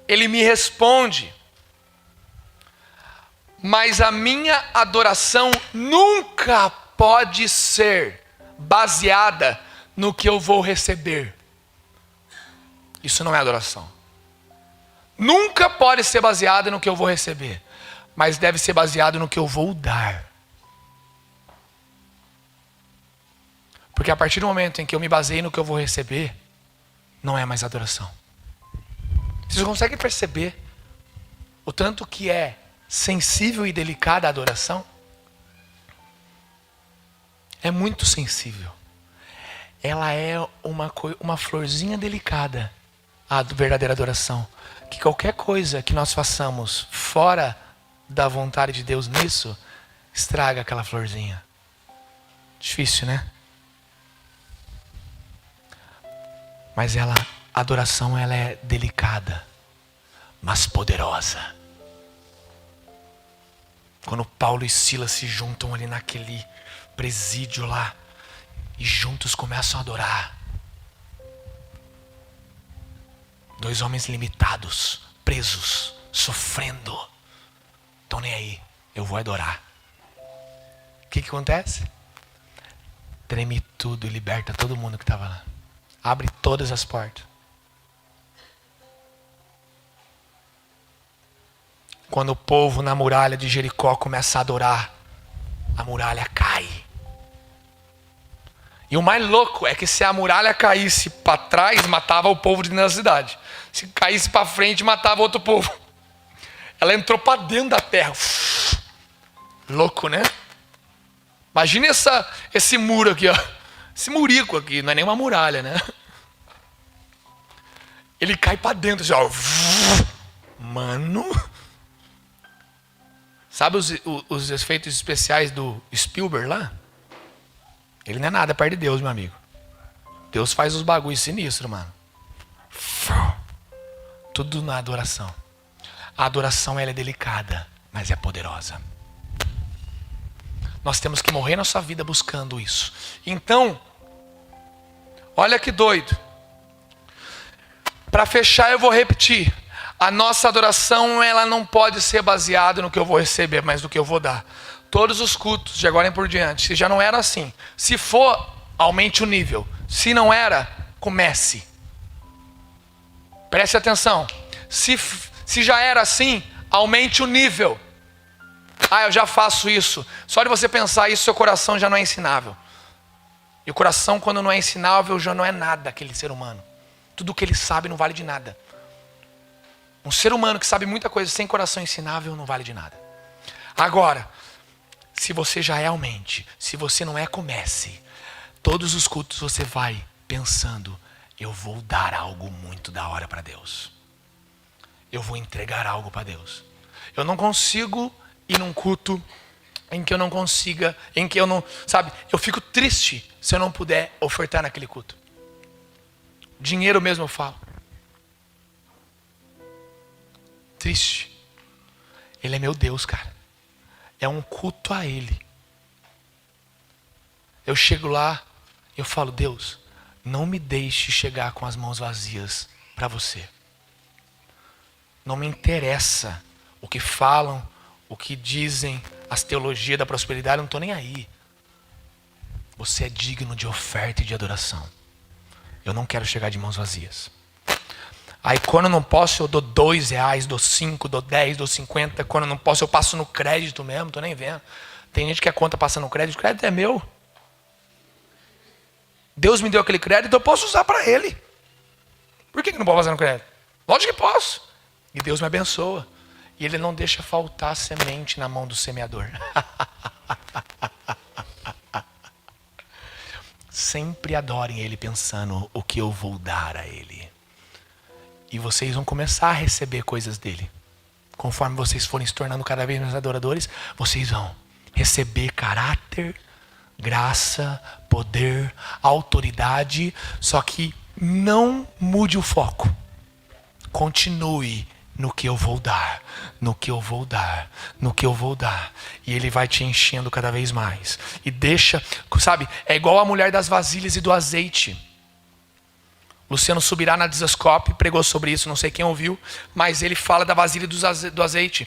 Ele me responde. Mas a minha adoração nunca pode ser baseada no que eu vou receber. Isso não é adoração. Nunca pode ser baseada no que eu vou receber, mas deve ser baseado no que eu vou dar. Porque a partir do momento em que eu me baseio no que eu vou receber, não é mais adoração. Vocês conseguem perceber o tanto que é sensível e delicada a adoração? É muito sensível. Ela é uma florzinha delicada, a verdadeira adoração. Que qualquer coisa que nós façamos fora da vontade de Deus nisso, estraga aquela florzinha. Difícil, né? Mas a adoração ela é delicada, mas poderosa. Quando Paulo e Silas se juntam ali naquele presídio lá, e juntos começam a adorar. 2 homens limitados, presos, sofrendo. Estão nem aí, eu vou adorar. O que acontece? Treme tudo e liberta todo mundo que estava lá. Abre todas as portas. Quando o povo na muralha de Jericó começa a adorar, a muralha cai. E o mais louco é que se a muralha caísse para trás, matava o povo de dentro da cidade. Se caísse para frente, matava outro povo. Ela entrou para dentro da terra. Louco, né? Imagina esse muro aqui, ó. Esse murico aqui, não é nem uma muralha, né? Ele cai para dentro, assim, ó. Mano. Sabe os efeitos especiais do Spielberg lá? Ele não é nada perto de Deus, meu amigo. Deus faz os bagulhos sinistros, mano. Tudo na adoração. A adoração, ela é delicada, mas é poderosa. Nós temos que morrer nossa vida buscando isso. Então, olha que doido. Para fechar, eu vou repetir. A nossa adoração, ela não pode ser baseada no que eu vou receber, mas no que eu vou dar. Todos os cultos, de agora em por diante, se já não era assim. Se for, aumente o nível. Se não era, comece. Preste atenção. Se já era assim, aumente o nível. Ah, eu já faço isso. Só de você pensar isso, seu coração já não é ensinável. E o coração, quando não é ensinável, já não é nada aquele ser humano. Tudo que ele sabe não vale de nada. Um ser humano que sabe muita coisa sem coração ensinável não vale de nada. Agora, se você já é, aumente. Se você não é, comece. Todos os cultos você vai pensando, eu vou dar algo muito da hora para Deus. Eu vou entregar algo para Deus. Eu não consigo ir num culto em que eu não consiga, em que eu não, sabe, eu fico triste se eu não puder ofertar naquele culto. Dinheiro mesmo eu falo. Triste. Ele é meu Deus, cara. É um culto a Ele. Eu chego lá, eu falo, Deus, não me deixe chegar com as mãos vazias para você. Não me interessa o que falam, o que dizem, as teologias da prosperidade, eu não estou nem aí. Você é digno de oferta e de adoração. Eu não quero chegar de mãos vazias. Aí quando eu não posso, eu dou R$2, dou 5, dou 10, dou 50. Quando eu não posso, eu passo no crédito mesmo, não estou nem vendo. Tem gente que a conta passa no crédito, o crédito é meu. Deus me deu aquele crédito, eu posso usar para Ele. Por que não posso fazer no crédito? Lógico que posso. E Deus me abençoa. E Ele não deixa faltar semente na mão do semeador. Sempre adorem Ele pensando o que eu vou dar a Ele. E vocês vão começar a receber coisas dEle. Conforme vocês forem se tornando cada vez mais adoradores, vocês vão receber caráter, graça, poder, autoridade. Só que não mude o foco. Continue no que eu vou dar, no que eu vou dar, no que eu vou dar. E Ele vai te enchendo cada vez mais. E deixa, sabe, é igual a mulher das vasilhas e do azeite. Luciano Subirá na Dizascope pregou sobre isso, não sei quem ouviu, mas ele fala da vasilha do azeite.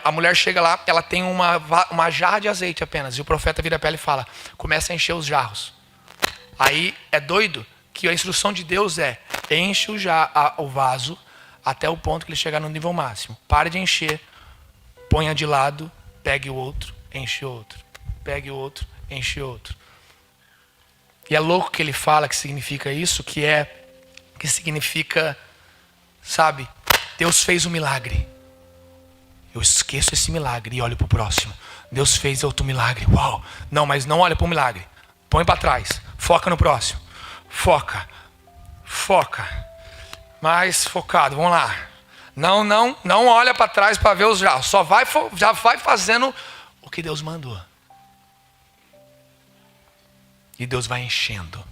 A mulher chega lá, ela tem uma jarra de azeite apenas, e o profeta vira para ela e fala, começa a encher os jarros. Aí é doido que a instrução de Deus é, enche o vaso até o ponto que ele chegar no nível máximo. Pare de encher, ponha de lado, pegue o outro, enche outro. Pegue o outro, enche outro. E é louco que ele fala que significa isso, que significa, sabe, Deus fez um milagre. Eu esqueço esse milagre e olho para o próximo. Deus fez outro milagre. Uau! Não, mas não olha para o milagre. Põe para trás. Foca no próximo. Foca. Mais focado. Vamos lá. Não olha para trás para ver os jarros. Já vai fazendo o que Deus mandou. E Deus vai enchendo.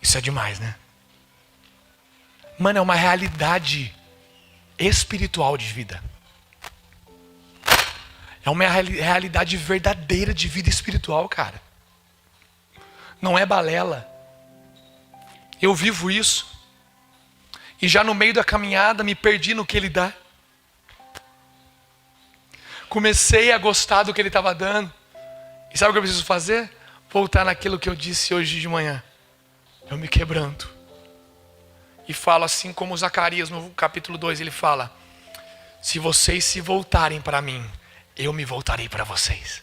Isso é demais, né? Mano, é uma realidade espiritual de vida. É uma realidade verdadeira de vida espiritual, cara. Não é balela. Eu vivo isso. E já no meio da caminhada me perdi no que Ele dá. Comecei a gostar do que Ele estava dando. E sabe o que eu preciso fazer? Voltar naquilo que eu disse hoje de manhã. Eu me quebrando. e fala assim como Zacarias no capítulo 2, ele fala: se vocês se voltarem para mim, eu me voltarei para vocês.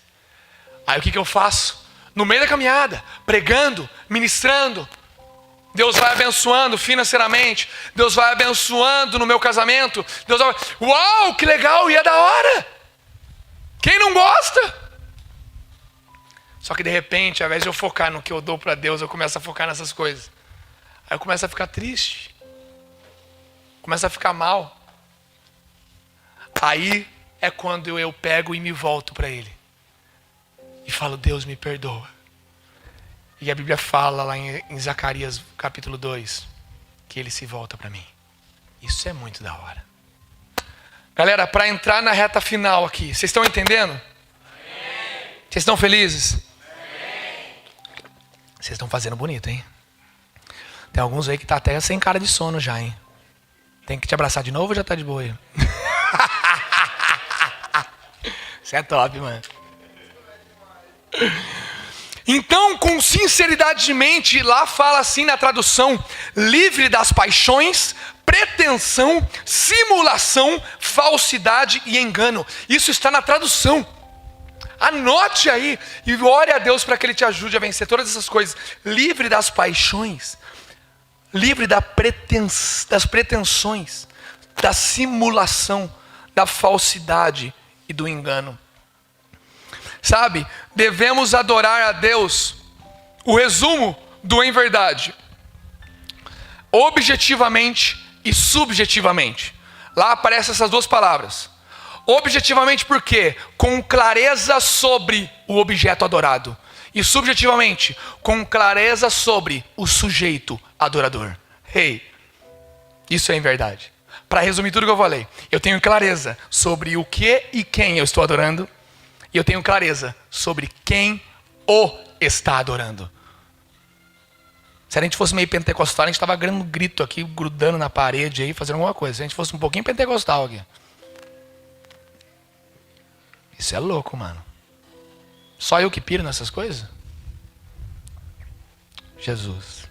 Aí o que eu faço? No meio da caminhada, pregando, ministrando, Deus vai abençoando financeiramente, Deus vai abençoando no meu casamento, Deus vai... Uau, que legal, e é da hora! Quem não gosta? Só que de repente, ao invés de eu focar no que eu dou para Deus, eu começo a focar nessas coisas. Aí eu começo a ficar triste, começo a ficar mal. Aí é quando eu pego e me volto para Ele e falo: Deus, me perdoa. E a Bíblia fala lá em Zacarias capítulo 2 que Ele se volta para mim. Isso é muito da hora. Galera, para entrar na reta final aqui, vocês estão entendendo? Amém. Vocês estão felizes? Amém. Vocês estão fazendo bonito, hein? Tem alguns aí que tá até sem cara de sono já, hein? Tem que te abraçar de novo ou já tá de boa aí? Isso é top, mano. Então, com sinceridade de mente, lá fala assim na tradução: livre das paixões, pretensão, simulação, falsidade e engano. Isso está na tradução. Anote aí e ore a Deus para que Ele te ajude a vencer todas essas coisas. Livre das paixões, livre das pretensões, da simulação, da falsidade e do engano. Sabe, devemos adorar a Deus. O resumo do em verdade: objetivamente e subjetivamente. Lá aparecem essas duas palavras. Objetivamente por quê? Com clareza sobre o objeto adorado. E subjetivamente, com clareza sobre o sujeito adorador. Isso é em verdade. Para resumir tudo que eu falei, eu tenho clareza sobre o que e quem eu estou adorando. E eu tenho clareza sobre quem o está adorando. Se a gente fosse meio pentecostal, a gente estava dando grito aqui, grudando na parede aí, fazendo alguma coisa. Se a gente fosse um pouquinho pentecostal aqui. Isso é louco, mano. Só eu que piro nessas coisas? Jesus.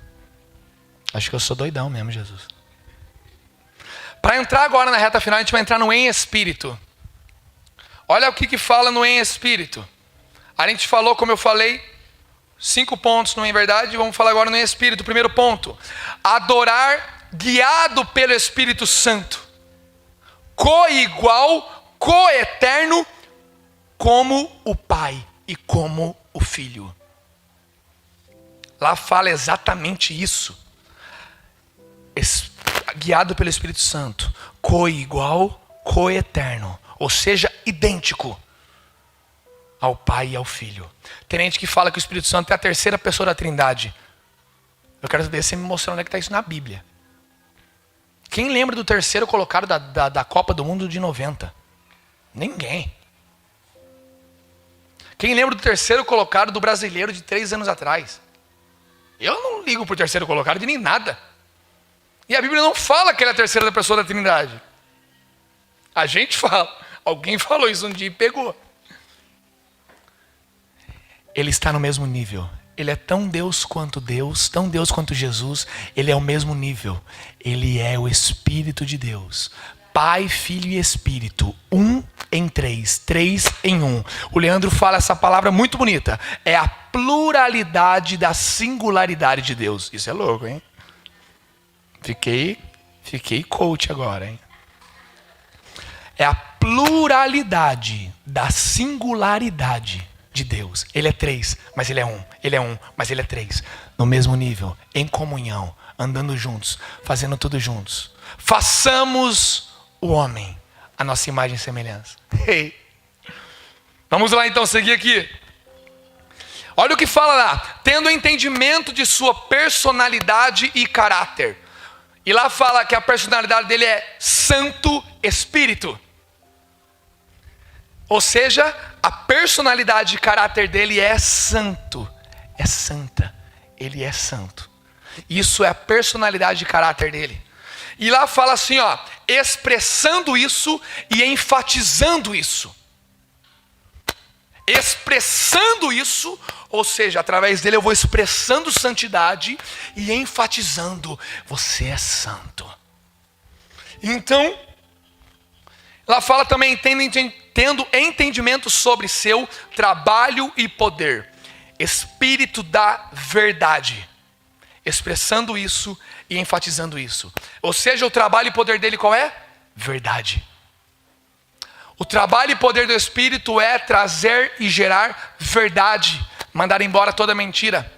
Acho que eu sou doidão mesmo, Jesus. Para entrar agora na reta final, a gente vai entrar no em espírito. Olha o que fala no em espírito. A gente falou, como eu falei, 5 pontos no em verdade. Vamos falar agora no em espírito. Primeiro ponto: adorar guiado pelo Espírito Santo, coigual, coeterno, como o Pai e como o Filho. Lá fala exatamente isso. Guiado pelo Espírito Santo, coigual, coeterno. Ou seja, idêntico ao Pai e ao Filho. Tem gente que fala que o Espírito Santo é a terceira pessoa da Trindade. Eu quero saber se você me mostrou onde é que está isso na Bíblia. Quem lembra do terceiro colocado da Copa do Mundo de 90? Ninguém. Quem lembra do terceiro colocado do brasileiro de 3 anos atrás? Eu não ligo pro terceiro colocado de nem nada. E a Bíblia não fala que ele é a terceira pessoa da Trindade. A gente fala. Alguém falou isso um dia e pegou. Ele está no mesmo nível. Ele é tão Deus quanto Jesus. Ele é o mesmo nível. Ele é o Espírito de Deus. Pai, Filho e Espírito. 1 em 3. 3 em 1. O Leandro fala essa palavra muito bonita. É a pluralidade da singularidade de Deus. Isso é louco, hein? Fiquei coach agora, hein? É a pluralidade da singularidade de Deus. Ele é 3, mas Ele é 1. Ele é 1, mas Ele é 3. No mesmo nível, em comunhão, andando juntos, fazendo tudo juntos. Façamos o homem a nossa imagem e semelhança. Vamos lá então, seguir aqui. Olha o que fala lá: tendo entendimento de sua personalidade e caráter. E lá fala que a personalidade dele é Santo Espírito. Ou seja, a personalidade e caráter dele é santo. É santa. Ele é santo. Isso é a personalidade e caráter dele. E lá fala assim, ó, expressando isso e enfatizando isso. expressando isso, ou seja, através dele eu vou expressando santidade e enfatizando, você é santo. Então, ela fala também, tendo entendimento sobre seu trabalho e poder, espírito da verdade, expressando isso e enfatizando isso. Ou seja, o trabalho e poder dele qual é? Verdade. O trabalho e poder do Espírito é trazer e gerar verdade, mandar embora toda mentira.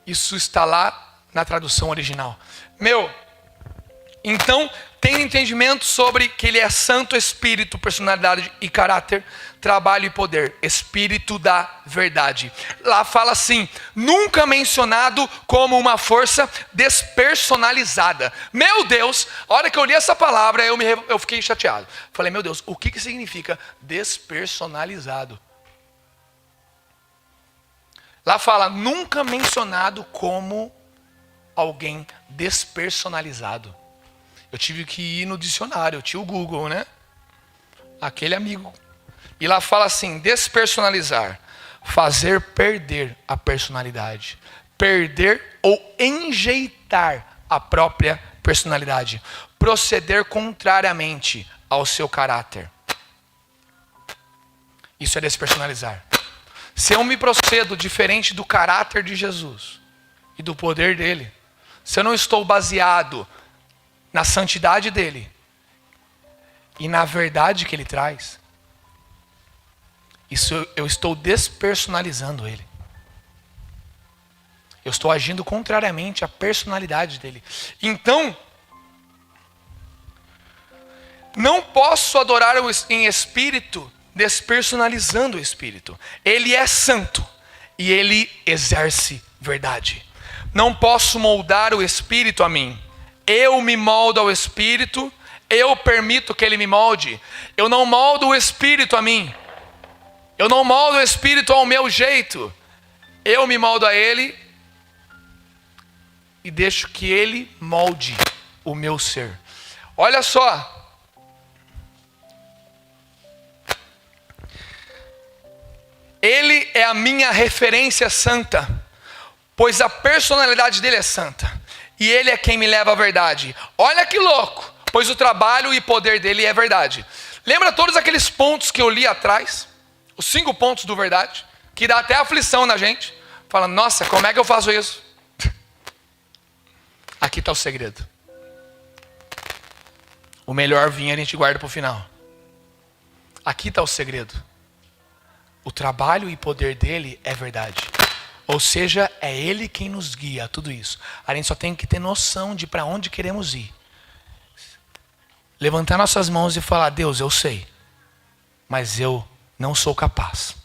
Isso está lá na tradução original. Então, tem entendimento sobre que ele é santo, espírito, personalidade e caráter, trabalho e poder, espírito da verdade. Lá fala assim, nunca mencionado como uma força despersonalizada. Meu Deus, a hora que eu li essa palavra, eu fiquei chateado. Falei, meu Deus, o que significa despersonalizado? Lá fala, nunca mencionado como alguém despersonalizado. Eu tive que ir no dicionário, eu tinha o Google, né? Aquele amigo. E lá fala assim, despersonalizar, fazer perder a personalidade. Perder ou enjeitar a própria personalidade. Proceder contrariamente ao seu caráter. Isso é despersonalizar. Se eu me procedo diferente do caráter de Jesus e do poder dele, se eu não estou baseado na santidade dele e na verdade que ele traz, isso eu estou despersonalizando ele. Eu estou agindo contrariamente à personalidade dele. Então, não posso adorar em espírito despersonalizando o espírito. Ele é santo e ele exerce verdade. Não posso moldar o espírito a mim. Eu me moldo ao espírito, eu permito que ele me molde. Eu não moldo o espírito a mim. Eu não moldo o espírito ao meu jeito. Eu me moldo a ele e deixo que ele molde o meu ser. Olha só. Ele é a minha referência santa, pois a personalidade dele é santa. E ele é quem me leva à verdade. Olha que louco, pois o trabalho e poder dele é verdade. Lembra todos aqueles pontos que eu li atrás? Os 5 pontos do verdade, que dá até aflição na gente. Fala, nossa, como é que eu faço isso? Aqui está o segredo. O melhor vinho a gente guarda para o final. Aqui está o segredo. O trabalho e poder dele é verdade. Ou seja, é ele quem nos guia a tudo isso. A gente só tem que ter noção de para onde queremos ir. Levantar nossas mãos e falar, Deus, eu sei, mas eu não sou capaz.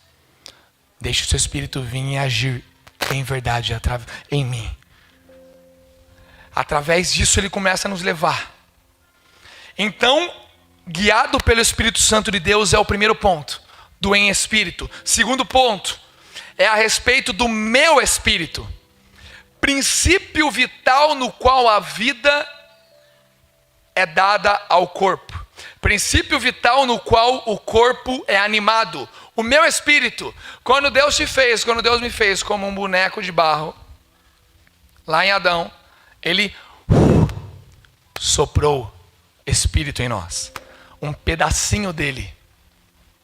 Deixe o seu Espírito vir e agir em verdade em mim. Através disso ele começa a nos levar. Então, guiado pelo Espírito Santo de Deus é o primeiro ponto, do em espírito. Segundo ponto, é a respeito do meu espírito. Princípio vital no qual a vida é dada ao corpo. Princípio vital no qual o corpo é animado. O meu espírito, quando Deus me fez como um boneco de barro, lá em Adão, ele soprou espírito em nós. Um pedacinho dele.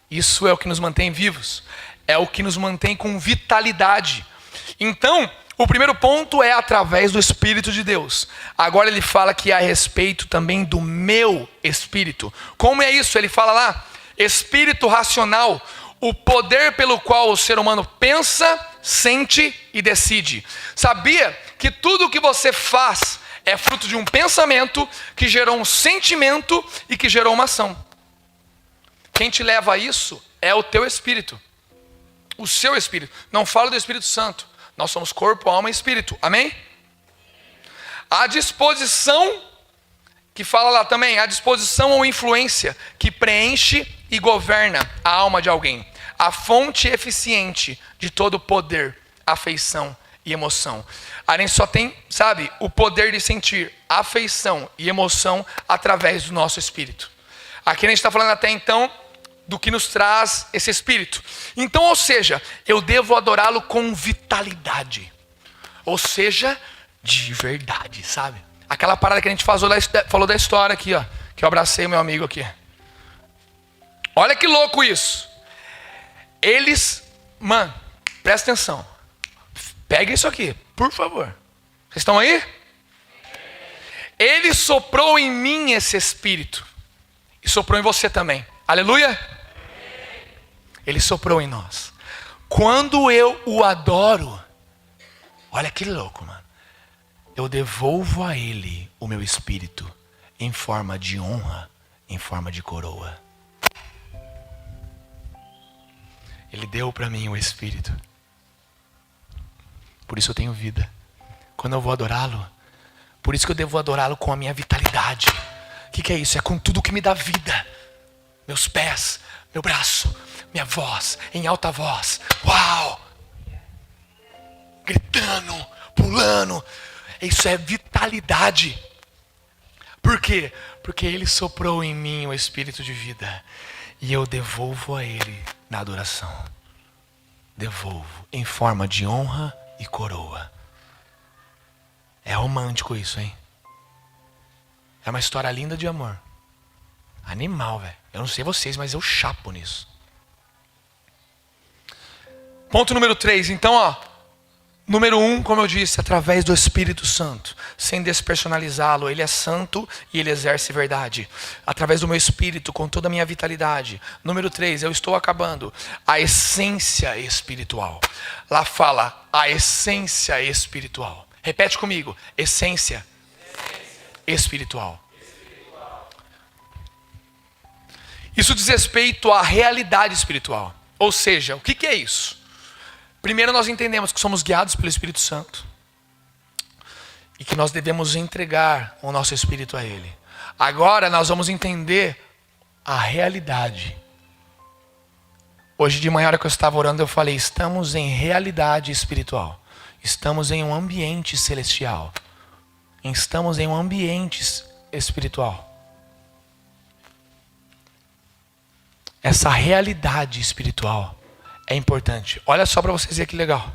Isso é o que nos mantém vivos. É o que nos mantém com vitalidade. Então, o primeiro ponto é através do Espírito de Deus. Agora ele fala que é a respeito também do meu espírito. Como é isso? Ele fala lá, espírito racional, o poder pelo qual o ser humano pensa, sente e decide. Sabia que tudo o que você faz é fruto de um pensamento que gerou um sentimento e que gerou uma ação. Quem te leva a isso é o teu espírito. O seu espírito. Não falo do Espírito Santo. Nós somos corpo, alma e espírito. Amém? A disposição, que fala lá também, a disposição ou influência que preenche e governa a alma de alguém. A fonte eficiente de todo poder, afeição e emoção. A gente só tem, o poder de sentir afeição e emoção através do nosso espírito. Aqui a gente está falando até então do que nos traz esse espírito. Então, ou seja, eu devo adorá-lo com vitalidade. Ou seja, de verdade, sabe? Aquela parada que a gente falou da história aqui, ó. Que eu abracei o meu amigo aqui. Olha que louco isso. Mano, presta atenção. Pega isso aqui, por favor. Vocês estão aí? Ele soprou em mim esse espírito. E soprou em você também. Aleluia? Ele soprou em nós. Quando eu o adoro, olha que louco, mano. Eu devolvo a ele o meu espírito em forma de honra, em forma de coroa. Ele deu para mim o espírito. Por isso eu tenho vida. Quando eu vou adorá-lo, por isso que eu devo adorá-lo com a minha vitalidade. O que é isso? É com tudo que me dá vida. Meus pés, meu braço, minha voz, em alta voz. Uau! Gritando, pulando. Isso é vitalidade. Por quê? Porque ele soprou em mim o espírito de vida. E eu devolvo a ele na adoração. Devolvo em forma de honra e coroa. É romântico isso, hein? É uma história linda de amor. Animal, velho. Eu não sei vocês, mas eu chapo nisso. Ponto número 3. Então, ó. Número 1, como eu disse, através do Espírito Santo. Sem despersonalizá-lo. Ele é santo e ele exerce verdade. Através do meu espírito, com toda a minha vitalidade. Número 3, eu estou acabando. A essência espiritual. Lá fala a essência espiritual. Repete comigo. Essência espiritual. Isso diz respeito à realidade espiritual. Ou seja, o que é isso? Primeiro nós entendemos que somos guiados pelo Espírito Santo. E que nós devemos entregar o nosso espírito a Ele. Agora nós vamos entender a realidade. Hoje de manhã, na hora que eu estava orando, eu falei, estamos em realidade espiritual. Estamos em um ambiente celestial. Estamos em um ambiente espiritual. Essa realidade espiritual é importante. Olha só para vocês verem que legal.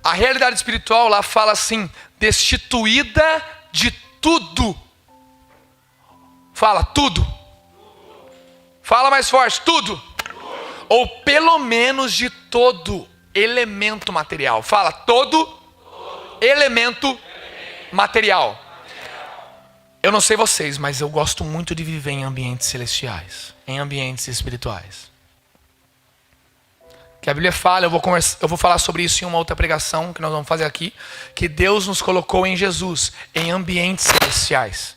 A realidade espiritual lá fala assim, destituída de tudo. Fala, tudo. Fala mais forte, tudo. Ou pelo menos de todo elemento material. Fala, todo elemento material. Eu não sei vocês, mas eu gosto muito de viver em ambientes celestiais, em ambientes espirituais. Que a Bíblia fala, eu vou falar sobre isso em uma outra pregação que nós vamos fazer aqui, que Deus nos colocou em Jesus, em ambientes celestiais.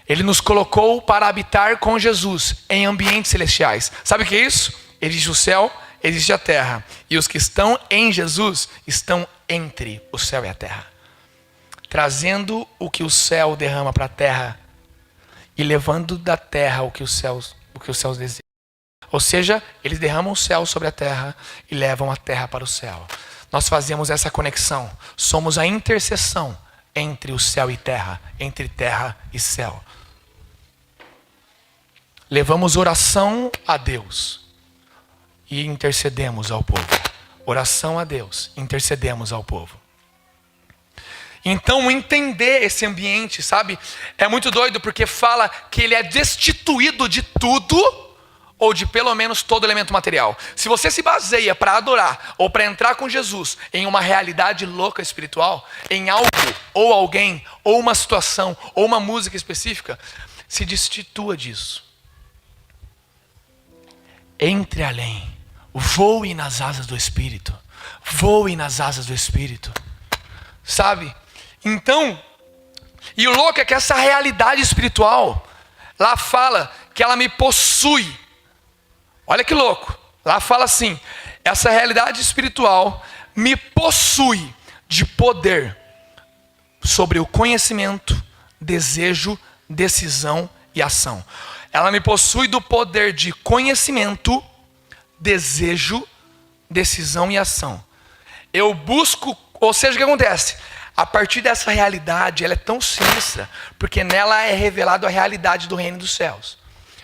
Ele nos colocou para habitar com Jesus, em ambientes celestiais. Sabe o que é isso? Existe o céu, existe a terra. E os que estão em Jesus, estão entre o céu e a terra. Trazendo o que o céu derrama para a terra, e levando da terra o que os céus desejam. Ou seja, eles derramam o céu sobre a terra e levam a terra para o céu. Nós fazemos essa conexão. Somos a interseção entre o céu e terra, entre terra e céu. Levamos oração a Deus e intercedemos ao povo. Oração a Deus, intercedemos ao povo. Então, entender esse ambiente, sabe? É muito doido porque fala que ele é destituído de tudo ou de pelo menos todo elemento material. Se você se baseia para adorar ou para entrar com Jesus em uma realidade louca espiritual, em algo ou alguém, ou uma situação, ou uma música específica, se destitua disso. Entre além, voe nas asas do Espírito. Voe nas asas do Espírito. Sabe? Então, e o louco é que essa realidade espiritual, lá fala que ela me possui. Olha que louco. Lá fala assim, essa realidade espiritual me possui de poder sobre o conhecimento, desejo, decisão e ação. Ela me possui do poder de conhecimento, desejo, decisão e ação. Eu busco, ou seja, o que acontece? A partir dessa realidade, ela é tão sinistra, porque nela é revelado a realidade do reino dos céus.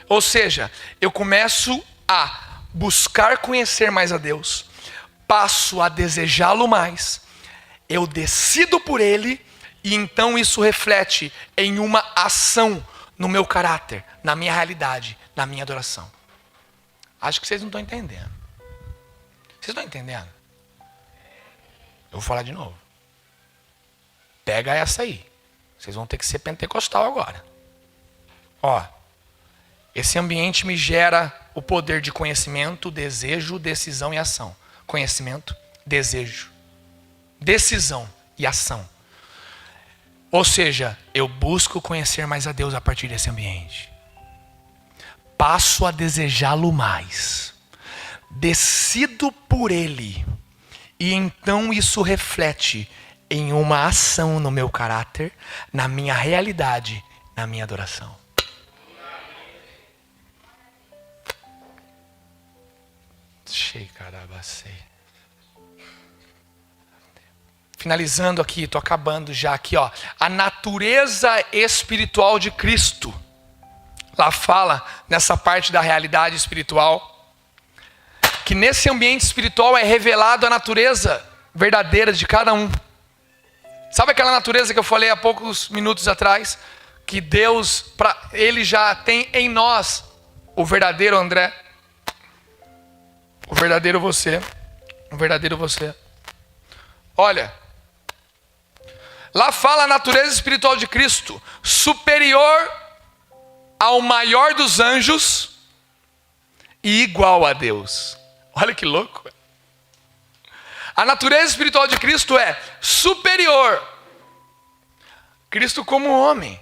Ou seja, eu começo a buscar conhecer mais a Deus, passo a desejá-lo mais, eu decido por Ele, e então isso reflete em uma ação no meu caráter, na minha realidade, na minha adoração. Acho que vocês não estão entendendo. Vocês estão entendendo? Eu vou falar de novo. Pega essa aí. Vocês vão ter que ser pentecostal agora. Ó, esse ambiente me gera o poder de conhecimento, desejo, decisão e ação. Conhecimento, desejo, decisão e ação. Ou seja, eu busco conhecer mais a Deus a partir desse ambiente. Passo a desejá-lo mais. Decido por Ele. E então isso reflete em uma ação no meu caráter, na minha realidade, na minha adoração. Finalizando aqui, estou acabando já aqui, ó. A natureza espiritual de Cristo. Lá fala, nessa parte da realidade espiritual, que nesse ambiente espiritual é revelado a natureza verdadeira de cada um. Sabe aquela natureza que eu falei há poucos minutos atrás? Que Deus, Ele já tem em nós o verdadeiro André, o verdadeiro você, o verdadeiro você. Olha, lá fala a natureza espiritual de Cristo, superior ao maior dos anjos e igual a Deus. Olha que louco. A natureza espiritual de Cristo é superior. Cristo como homem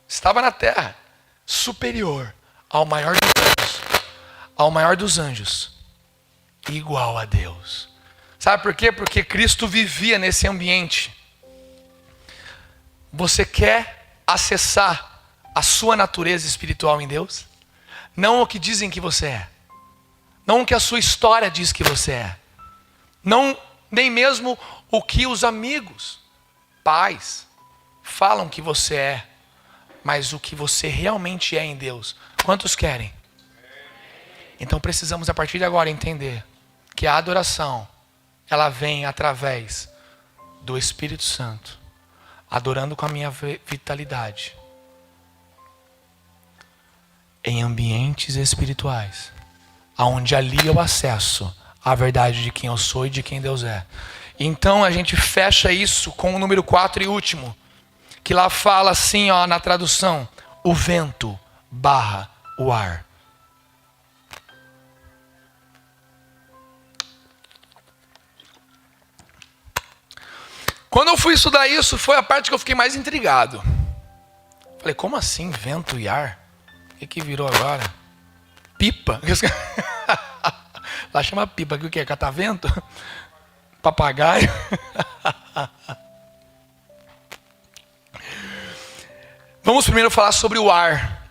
estava na terra, superior ao maior dos anjos, ao maior dos anjos, igual a Deus. Sabe por quê? Porque Cristo vivia nesse ambiente. Você quer acessar a sua natureza espiritual em Deus? Não o que dizem que você é. Não o que a sua história diz que você é. Não, nem mesmo o que os amigos, pais, falam que você é. Mas o que você realmente é em Deus. Quantos querem? Então precisamos a partir de agora entender que a adoração, ela vem através do Espírito Santo, adorando com a minha vitalidade, em ambientes espirituais, aonde ali eu acesso a verdade de quem eu sou e de quem Deus é. Então a gente fecha isso com o número 4 e último, que lá fala assim, ó, na tradução, o vento barra o ar. Quando eu fui estudar isso, foi a parte que eu fiquei mais intrigado. Falei, como assim vento e ar? O que virou agora? Pipa? Lá chama pipa, o que é? Catavento? Papagaio? Vamos primeiro falar sobre o ar.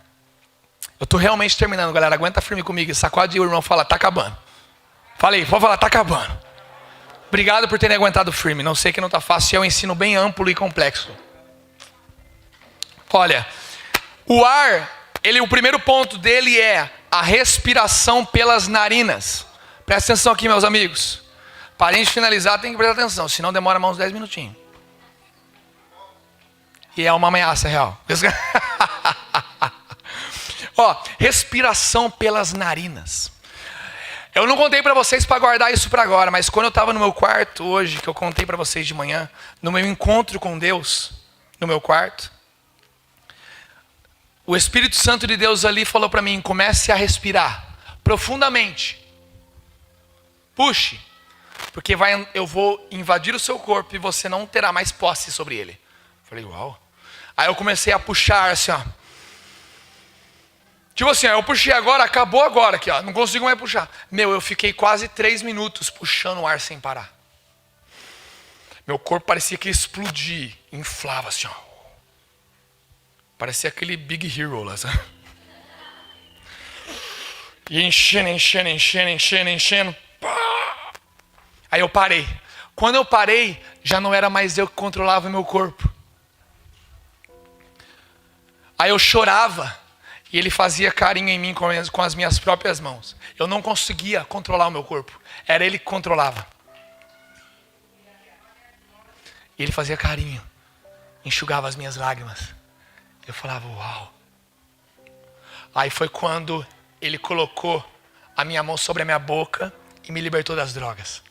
Eu estou realmente terminando, galera. Aguenta firme comigo. Sacode o irmão, fala, tá acabando. Falei, pode falar, tá acabando. Obrigado por terem aguentado firme. Não sei que não está fácil, é um ensino bem amplo e complexo. Olha, o ar, o primeiro ponto dele é a respiração pelas narinas. Presta atenção aqui, meus amigos. Para a gente finalizar, tem que prestar atenção, senão demora mais uns 10 minutinhos. E é uma ameaça real. Ó, respiração pelas narinas. Eu não contei para vocês para guardar isso para agora, mas quando eu estava no meu quarto hoje, que eu contei para vocês de manhã, no meu encontro com Deus, no meu quarto, o Espírito Santo de Deus ali falou para mim, comece a respirar profundamente. Puxe, porque eu vou invadir o seu corpo e você não terá mais posse sobre ele. Falei, uau. Aí eu comecei a puxar assim, ó. Tipo assim, eu puxei agora, acabou agora aqui, ó. Não consigo mais puxar. Meu, eu fiquei quase 3 minutos puxando o ar sem parar. Meu corpo parecia que ia explodir, inflava assim, ó. Parecia aquele Big Hero lá, sabe? E enchendo. Pá! Aí eu parei. Quando eu parei, já não era mais eu que controlava o meu corpo. Aí eu chorava. E ele fazia carinho em mim com as minhas próprias mãos. Eu não conseguia controlar o meu corpo. Era ele que controlava. E ele fazia carinho. Enxugava as minhas lágrimas. Eu falava, uau. Aí foi quando ele colocou a minha mão sobre a minha boca e me libertou das drogas.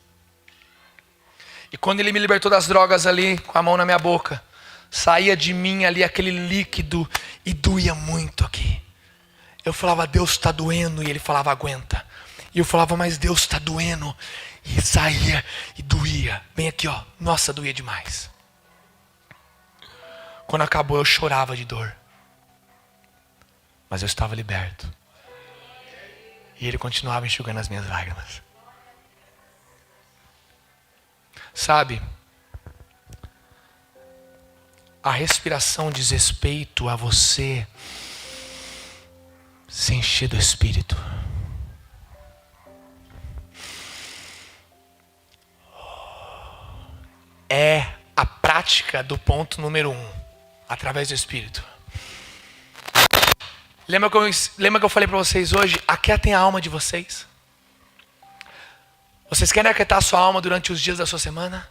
E quando ele me libertou das drogas ali, com a mão na minha boca, saía de mim ali aquele líquido e doía muito aqui. Eu falava, Deus está doendo. E ele falava, aguenta. E eu falava, mas Deus está doendo. E saía e doía. Bem aqui, ó. Nossa, doía demais. Quando acabou, eu chorava de dor. Mas eu estava liberto. E ele continuava enxugando as minhas lágrimas. Sabe? A respiração diz respeito a você se encher do Espírito. É a prática do ponto número 1, através do Espírito. Lembra que eu falei para vocês hoje? Aquietem a alma de vocês. Vocês querem aquietar a sua alma durante os dias da sua semana?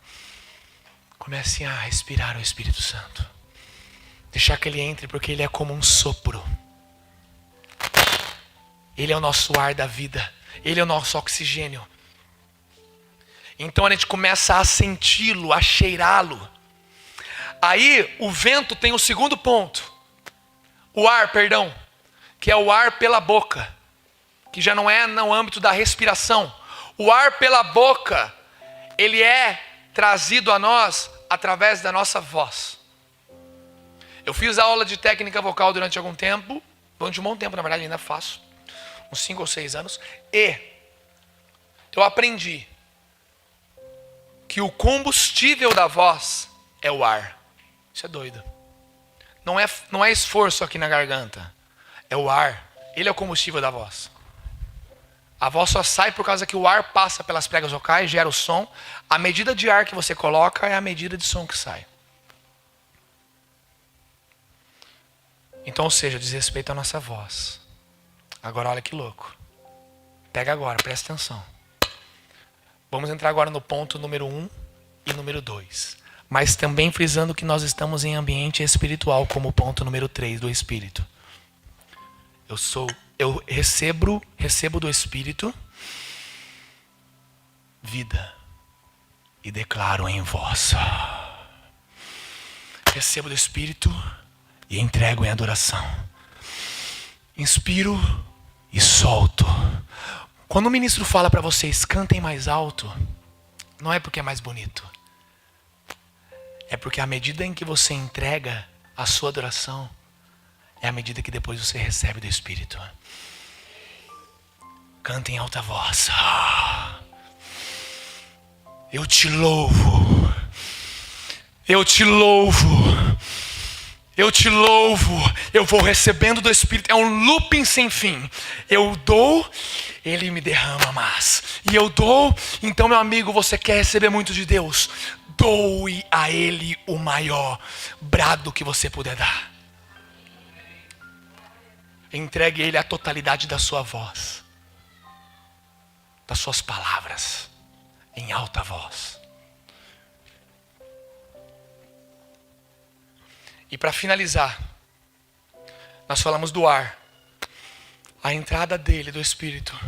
Comecem a respirar o Espírito Santo. Deixar que ele entre, porque ele é como um sopro. Ele é o nosso ar da vida. Ele é o nosso oxigênio. Então a gente começa a senti-lo, a cheirá-lo. Aí o vento tem o segundo ponto. O ar, perdão. Que é o ar pela boca. Que já não é no âmbito da respiração. O ar pela boca, ele é trazido a nós através da nossa voz. Eu fiz aula de técnica vocal durante algum tempo. Durante um bom tempo, na verdade, ainda faço. Uns 5 ou 6 anos. E eu aprendi que o combustível da voz é o ar. Isso é doido. Não é esforço aqui na garganta. É o ar. Ele é o combustível da voz. A voz só sai por causa que o ar passa pelas pregas vocais, gera o som. A medida de ar que você coloca é a medida de som que sai. Então, ou seja, diz respeito à nossa voz. Agora olha que louco. Pega agora, presta atenção. Vamos entrar agora no ponto número 1 e número 2. Mas também frisando que nós estamos em ambiente espiritual como ponto número 3 do Espírito. Eu recebo do Espírito vida e declaro em voz. Recebo do Espírito e entrego em adoração. Inspiro e solto. Quando o ministro fala para vocês, cantem mais alto, não é porque é mais bonito. É porque à medida em que você entrega a sua adoração, é à medida que depois você recebe do Espírito. Canta em alta voz. Eu te louvo. Eu te louvo. Eu te louvo. Eu vou recebendo do Espírito. É um looping sem fim. Eu dou, ele me derrama mais. E eu dou, então meu amigo, você quer receber muito de Deus? Doe a ele o maior brado que você puder dar. Entregue a ele a totalidade da sua voz. Das suas palavras. Em alta voz. E para finalizar, nós falamos do ar. A entrada dele, do Espírito.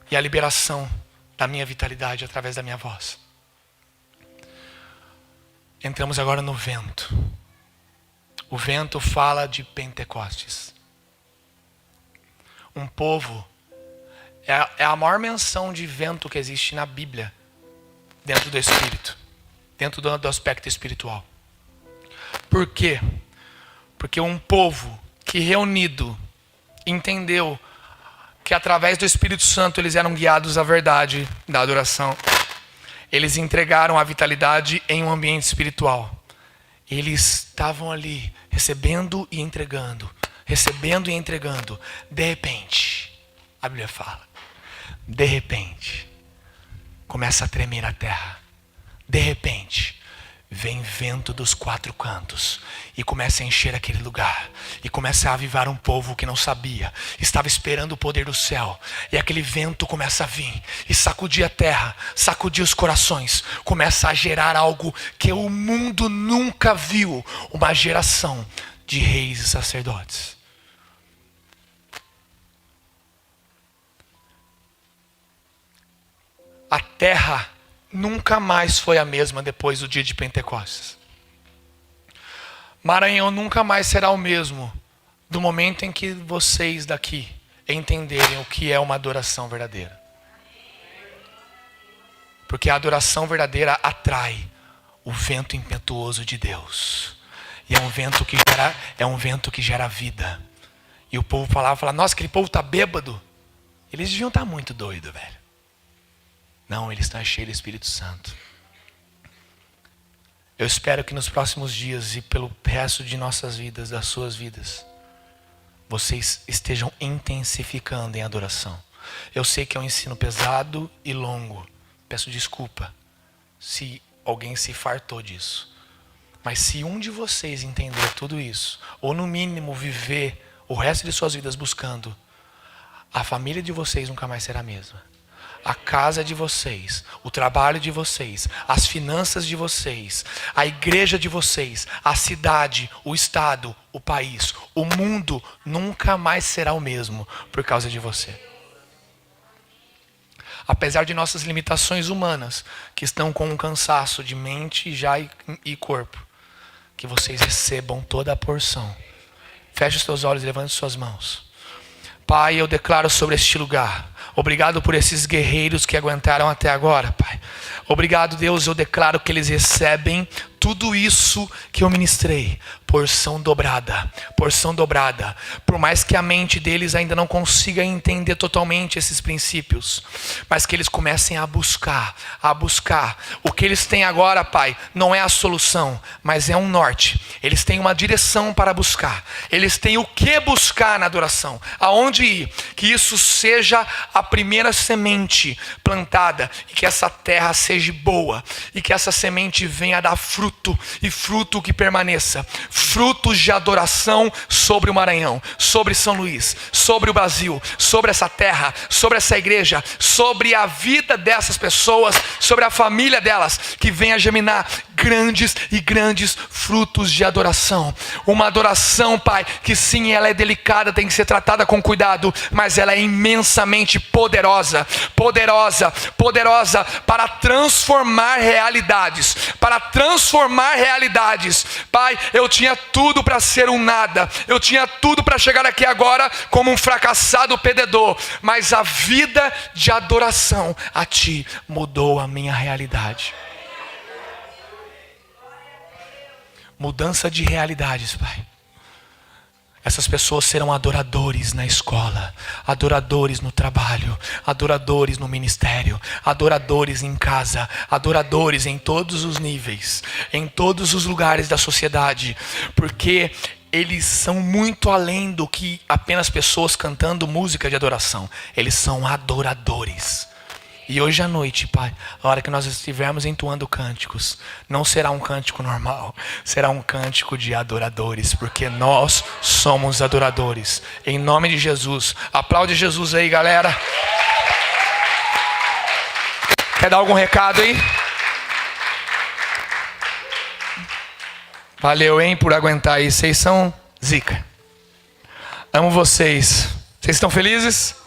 E a liberação da minha vitalidade através da minha voz. Entramos agora no vento. O vento fala de Pentecostes. Um povo é a maior menção de vento que existe na Bíblia. Dentro do Espírito. Dentro do aspecto espiritual. Por quê? Porque um povo que reunido entendeu que através do Espírito Santo eles eram guiados à verdade da adoração. Eles entregaram a vitalidade em um ambiente espiritual. Eles estavam ali recebendo e entregando. Recebendo e entregando. De repente, a Bíblia fala, de repente, começa a tremer a terra. De repente, vem vento dos 4 cantos e começa a encher aquele lugar, e começa a avivar um povo que não sabia, estava esperando o poder do céu, e aquele vento começa a vir e sacudir a terra, sacudir os corações, começa a gerar algo que o mundo nunca viu, uma geração de reis e sacerdotes. A terra nunca mais foi a mesma depois do dia de Pentecostes. Maranhão nunca mais será o mesmo do momento em que vocês daqui entenderem o que é uma adoração verdadeira. Porque a adoração verdadeira atrai o vento impetuoso de Deus. E é um vento que gera vida. E o povo falava, nossa, aquele povo está bêbado. Eles deviam estar muito doidos, velho. Não, eles estão cheios do Espírito Santo. Eu espero que nos próximos dias e pelo resto de nossas vidas, das suas vidas, vocês estejam intensificando em adoração. Eu sei que é um ensino pesado e longo. Peço desculpa se alguém se fartou disso. Mas se um de vocês entender tudo isso, ou no mínimo viver o resto de suas vidas buscando, a família de vocês nunca mais será a mesma. A casa de vocês, o trabalho de vocês, as finanças de vocês, a igreja de vocês, a cidade, o estado, o país, o mundo nunca mais será o mesmo por causa de você. Apesar de nossas limitações humanas, que estão com um cansaço de mente e corpo, que vocês recebam toda a porção. Feche os teus olhos e levante suas mãos. Pai, eu declaro sobre este lugar, obrigado por esses guerreiros que aguentaram até agora, Pai. Obrigado, Deus, eu declaro que eles recebem tudo isso que eu ministrei, porção dobrada, porção dobrada. Por mais que a mente deles ainda não consiga entender totalmente esses princípios, mas que eles comecem a buscar. O que eles têm agora, Pai, não é a solução, mas é um norte. Eles têm uma direção para buscar. Eles têm o que buscar na adoração, aonde ir. Que isso seja a primeira semente plantada e que essa terra seja boa e que essa semente venha a dar fruto e fruto que permaneça. Frutos de adoração sobre o Maranhão, sobre São Luís, sobre o Brasil, sobre essa terra, sobre essa igreja, sobre a vida dessas pessoas, sobre a família delas, que venha germinar grandes e grandes frutos de adoração. Uma adoração, Pai, que sim, ela é delicada, tem que ser tratada com cuidado, mas ela é imensamente poderosa para transformar realidades, Pai, eu tinha tudo para ser um nada, eu tinha tudo para chegar aqui agora como um fracassado perdedor, mas a vida de adoração a Ti mudou a minha realidade. Mudança de realidades, Pai. Essas pessoas serão adoradores na escola, adoradores no trabalho, adoradores no ministério, adoradores em casa, adoradores em todos os níveis, em todos os lugares da sociedade, porque eles são muito além do que apenas pessoas cantando música de adoração. Eles são adoradores. E hoje à noite, Pai, a hora que nós estivermos entoando cânticos, não será um cântico normal, será um cântico de adoradores, porque nós somos adoradores. Em nome de Jesus. Aplaude Jesus aí, galera. Quer dar algum recado aí? Valeu, hein, por aguentar aí. Vocês são zica. Amo vocês. Vocês estão felizes?